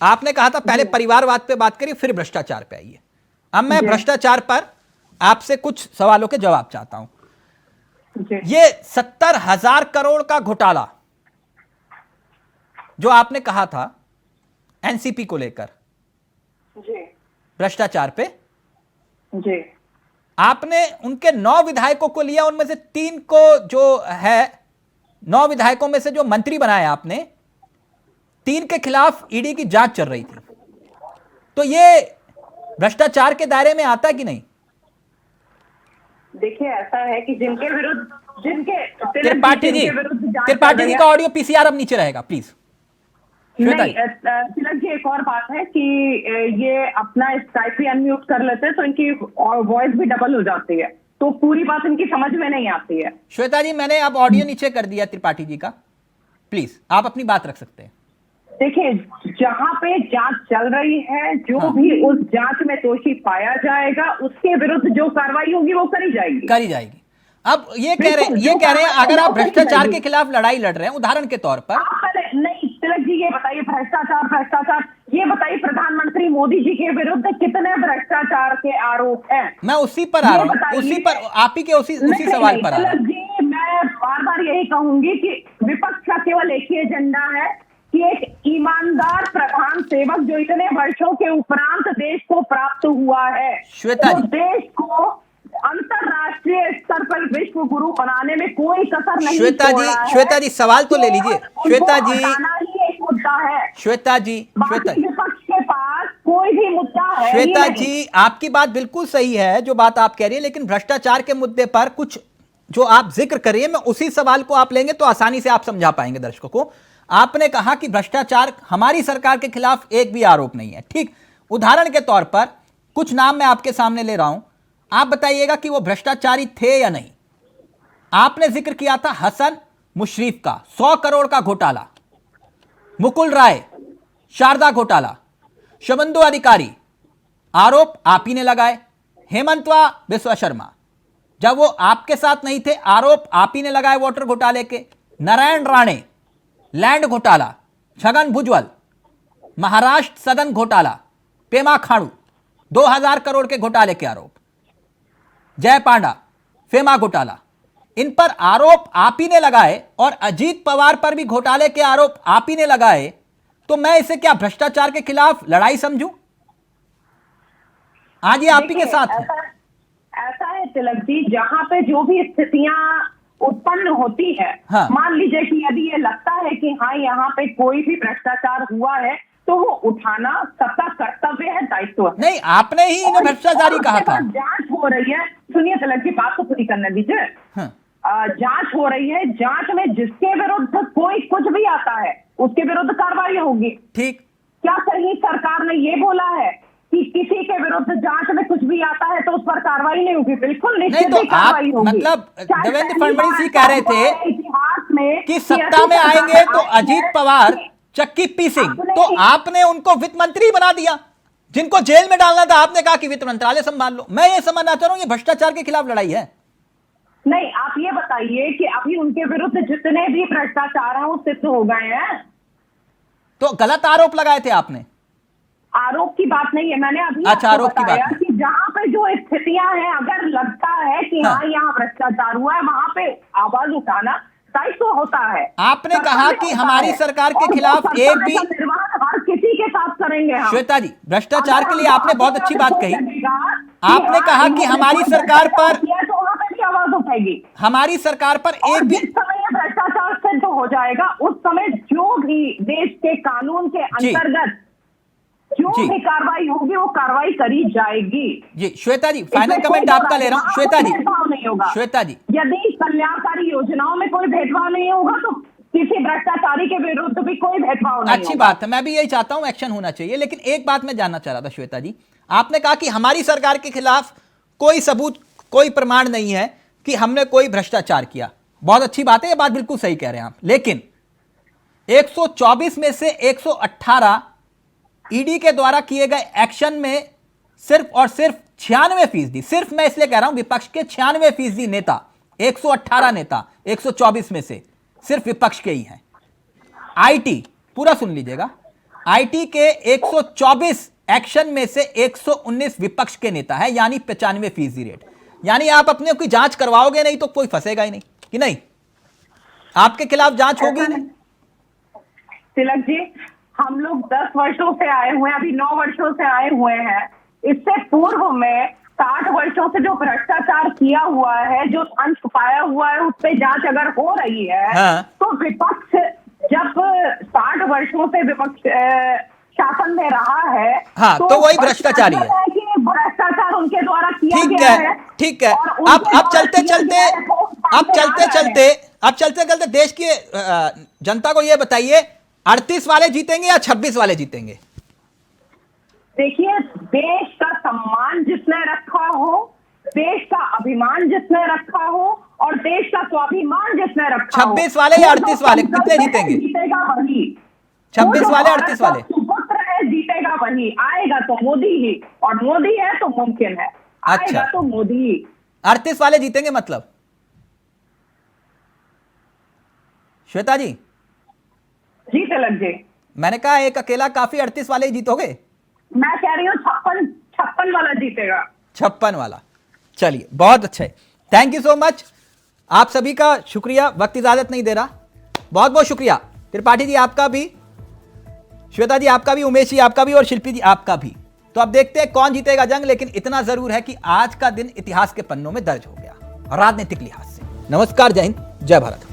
आपने कहा था पहले परिवारवाद पे बात करिए, फिर भ्रष्टाचार पे आइए। अब मैं भ्रष्टाचार पर आपसे कुछ सवालों के जवाब चाहता हूं। ये 70,000 करोड़ का घोटाला जो आपने कहा था एनसीपी को लेकर, भ्रष्टाचार पे, जी आपने उनके 9 विधायकों को लिया, उनमें से 3 को जो है 9 विधायकों में से जो मंत्री बनाया आपने, 3 के खिलाफ ईडी की जांच चल रही थी। तो ये भ्रष्टाचार के दायरे में आता है कि नहीं? देखिए ऐसा है कि जिनके विरुद्ध त्रिपाठी जी का ऑडियो पीसीआर अब नीचे रहेगा प्लीज। नहीं, तिलक जी एक और बात है कि ये अपना स्काइप भी अनम्यूट कर लेते हैं तो इनकी वॉइस भी डबल हो जाती है, तो पूरी बात इनकी समझ में नहीं आती है। श्वेता जी मैंने अब ऑडियो नीचे कर दिया त्रिपाठी जी का, प्लीज आप अपनी बात रख सकते हैं। देखिए जहां पे जांच चल रही है, जो भी उस जांच में दोषी पाया जाएगा उसके विरुद्ध जो कार्रवाई होगी वो करी जाएगी। अब ये कह रहे हैं अगर आप भ्रष्टाचार के खिलाफ लड़ाई लड़ रहे हैं, उदाहरण के तौर पर, नहीं तिलक जी ये बताइए भ्रष्टाचार ये बताइए प्रधानमंत्री मोदी जी के विरुद्ध कितने भ्रष्टाचार के आरोप हैं? मैं उसी पर आ रहा हूं, उसी पर आप ही के उसी सवाल पर आ रहा हूं। जी मैं बार यही कहूंगी कि विपक्ष का केवल एक ही एजेंडा है कि एक ईमानदार प्रधान सेवक जो इतने वर्षों के उपरांत देश को प्राप्त हुआ है, श्वेता जी, देश को अंतरराष्ट्रीय स्तर पर विश्व गुरु बनाने में कोई कसर नहीं। श्वेता जी सवाल तो ले लीजिए। श्वेता जी एक मुद्दा है। श्वेता जी विपक्ष के पास कोई भी मुद्दा है। श्वेता जी आपकी बात बिल्कुल सही है जो बात आप कह रही है, लेकिन भ्रष्टाचार के मुद्दे पर कुछ जो आप जिक्र करिए, मैं उसी सवाल को आप लेंगे तो आसानी से आप समझा पाएंगे दर्शकों को। आपने कहा कि भ्रष्टाचार हमारी सरकार के खिलाफ एक भी आरोप नहीं है। ठीक, उदाहरण के तौर पर कुछ नाम मैं आपके सामने ले रहा हूं, आप बताइएगा कि वो भ्रष्टाचारी थे या नहीं। आपने जिक्र किया था हसन मुशर्रफ का 100 करोड़ का घोटाला, मुकुल राय शारदा घोटाला, शुभेंदु अधिकारी आरोप आप ही ने लगाए, हेमंतवा बिस्वा शर्मा जब वो आपके साथ नहीं थे आरोप आप ही ने लगाए वाटर घोटाले के, नारायण राणे लैंड घोटाला, छगन भुजबल महाराष्ट्र सदन घोटाला, पेमा खाड़ू 2000 करोड़ के घोटाले के आरोप, जय पांडा, फेमा घोटाला, इन पर आरोप आप ही ने लगाए और अजीत पवार पर भी घोटाले के आरोप आप ही ने लगाए, तो मैं इसे क्या भ्रष्टाचार के खिलाफ लड़ाई समझूं? आज ये आप ही के साथ है। ऐसा है तिलक जी, जहां पे जो भी स्थितियां उत्पन्न होती है, हाँ। मान लीजिए कि यदि ये लगता है कि हाँ यहाँ पे कोई भी भ्रष्टाचार हुआ है, तो वो उठाना सबका कर्तव्य है, दायित्व है। नहीं, आपने ही इन्हें भ्रष्टाचारी कहा था। जांच हो रही है, सुनिए तिलक जी, बात तो पूरी करने दीजिए। हाँ। जांच हो रही है, जांच में जिसके विरुद्ध कोई कुछ भी आता है उसके विरुद्ध कार्रवाई होगी। ठीक। क्या कहीं सरकार ने ये बोला है कि किसी के विरुद्ध जांच में कुछ भी आता है तो उस पर कार्रवाई नहीं होगी? बिल्कुल नहीं, निश्चित तो ही कार्रवाई आप होगी। मतलब चाहे देवेंद्र पहली फडणवीस बार ही कह रहे थे इतिहास में कि सत्ता में आएंगे तो अजीत पवार चक्की पीसेंगे, तो आपने उनको वित्त मंत्री बना दिया। जिनको जेल में डालना था आपने कहा कि वित्त मंत्रालय संभाल लो। मैं ये समझना चाह रहा हूं ये भ्रष्टाचार के खिलाफ लड़ाई है। नहीं, आप ये बताइए कि अभी उनके विरुद्ध जितने भी भ्रष्टाचार हैं वो सिद्ध हो गए हैं। तो गलत आरोप लगाए थे आपने। आरोप की बात नहीं है, मैंने अभी अच्छा, आपको आरोप की बताया बात नहीं। कि जहां पे जो स्थितियां हैं, अगर लगता है कि हाँ। हाँ यहाँ भ्रष्टाचार हुआ है, वहां पे आवाज उठाना दायित्व होता है। आपने सरकार कहा में कि होता हमारी है। सरकार के और वो खिलाफ सरकार एक भी का निर्वहन हर किसी के साथ करेंगे हम। श्वेता जी, भ्रष्टाचार अगर के लिए हमको आपने बहुत अच्छी बात कही। लगेगा कि आपने हाँ, कहा कि इन्होंने हमारी कोई सरकार पर भ्रष्टाचार किया, तो वहां पे भी आवाज उठेगी। हमारी सरकार पर और एक भी जिस समय ये भ्रष्टाचार सिद्ध हो जाएगा, उस समय जो भी देश के कानून के जी। अंतर्गत जो जी। भी कार्रवाई होगी वो कार्रवाई करी जाएगी। जी श्वेता जी, फाइनल इसमें कमेंट कोई आपका ले रहा हूं। वहां श्वेता कोई जी, भेदभाव नहीं होगा। श्वेता जी, यदि कल्याणकारी योजनाओं में कोई भेदभाव नहीं होगा तो किसी भ्रष्टाचारी के विरुद्ध भी कोई भेदभाव नहीं अच्छी होगा। बात है, मैं भी यही चाहता हूं, एक्शन होना चाहिए। लेकिन एक बात मैं जानना चाह रहा था श्वेता जी, आपने कहा कि हमारी सरकार के खिलाफ कोई सबूत, कोई प्रमाण नहीं है कि हमने कोई भ्रष्टाचार किया। बहुत अच्छी बात है, ये बात बिल्कुल सही कह रहे हैं आप। लेकिन 124 में से 118 ईडी के द्वारा किए गए एक्शन में सिर्फ और सिर्फ 96%, सिर्फ मैं इसलिए कह रहा हूं विपक्ष के 96% नेता, 118 नेता 124 में से सिर्फ विपक्ष के ही हैं। आईटी, पूरा सुन लीजिएगा, आईटी के 124 एक्शन में से 119 विपक्ष के नेता है, यानी 95% रेट। यानी आप अपने की जांच करवाओगे नहीं तो कोई फंसेगा ही नहीं, कि नहीं? आपके खिलाफ जांच होगी नहीं। तिलक जी, हम लोग 10 वर्षों से आए हुए हैं, अभी 9 वर्षों से आए हुए हैं। इससे पूर्व में 60 वर्षों से जो भ्रष्टाचार किया हुआ है, जो अंश पाया हुआ है, उस पर जांच अगर हो रही है, हाँ। तो विपक्ष जब 60 वर्षों से विपक्ष शासन में रहा है, हाँ, तो वही भ्रष्टाचारी है। कि भ्रष्टाचार उनके द्वारा किया ठीक गया है, ठीक है। और उनके अब द्वारा चलते किया चलते गया है, वो सामने आ रहा है। देश की जनता को यह बताइए, 38 वाले जीतेंगे या 26 वाले जीतेंगे? देखिए, देश का सम्मान जिसने रखा हो, देश का अभिमान जिसने रखा हो और देश का स्वाभिमान जिसने रखा हो, 26 वाले या 38 वाले, कितने जीतेंगे? जीतेगा वही। 26 वो जो वाले, भारत 38 का वाले? सुपुत्र है, जीतेगा वही। आएगा तो मोदी ही, और मोदी है तो मुमकिन है। अच्छा। आएगा तो मोदी ही। 38 वाले जीतेंगे मतलब? श्वेता जी, जी तिलक जी, मैंने कहा एक अकेला काफी, 38 वाले ही जीतोगे? मैं कह रही हूँ 56 वाला जीतेगा। 56 वाला। चलिए, बहुत अच्छा है, थैंक यू सो मच। आप सभी का शुक्रिया, वक्त इजाजत नहीं दे रहा। बहुत बहुत शुक्रिया त्रिपाठी जी आपका भी, श्वेता जी आपका भी, उमेश जी आपका भी, और शिल्पी जी आपका भी। तो अब देखते हैं कौन जीतेगा जंग, लेकिन इतना जरूर है कि आज का दिन इतिहास के पन्नों में दर्ज हो गया राजनीतिक लिहाज से। नमस्कार, जय हिंद, जय भारत।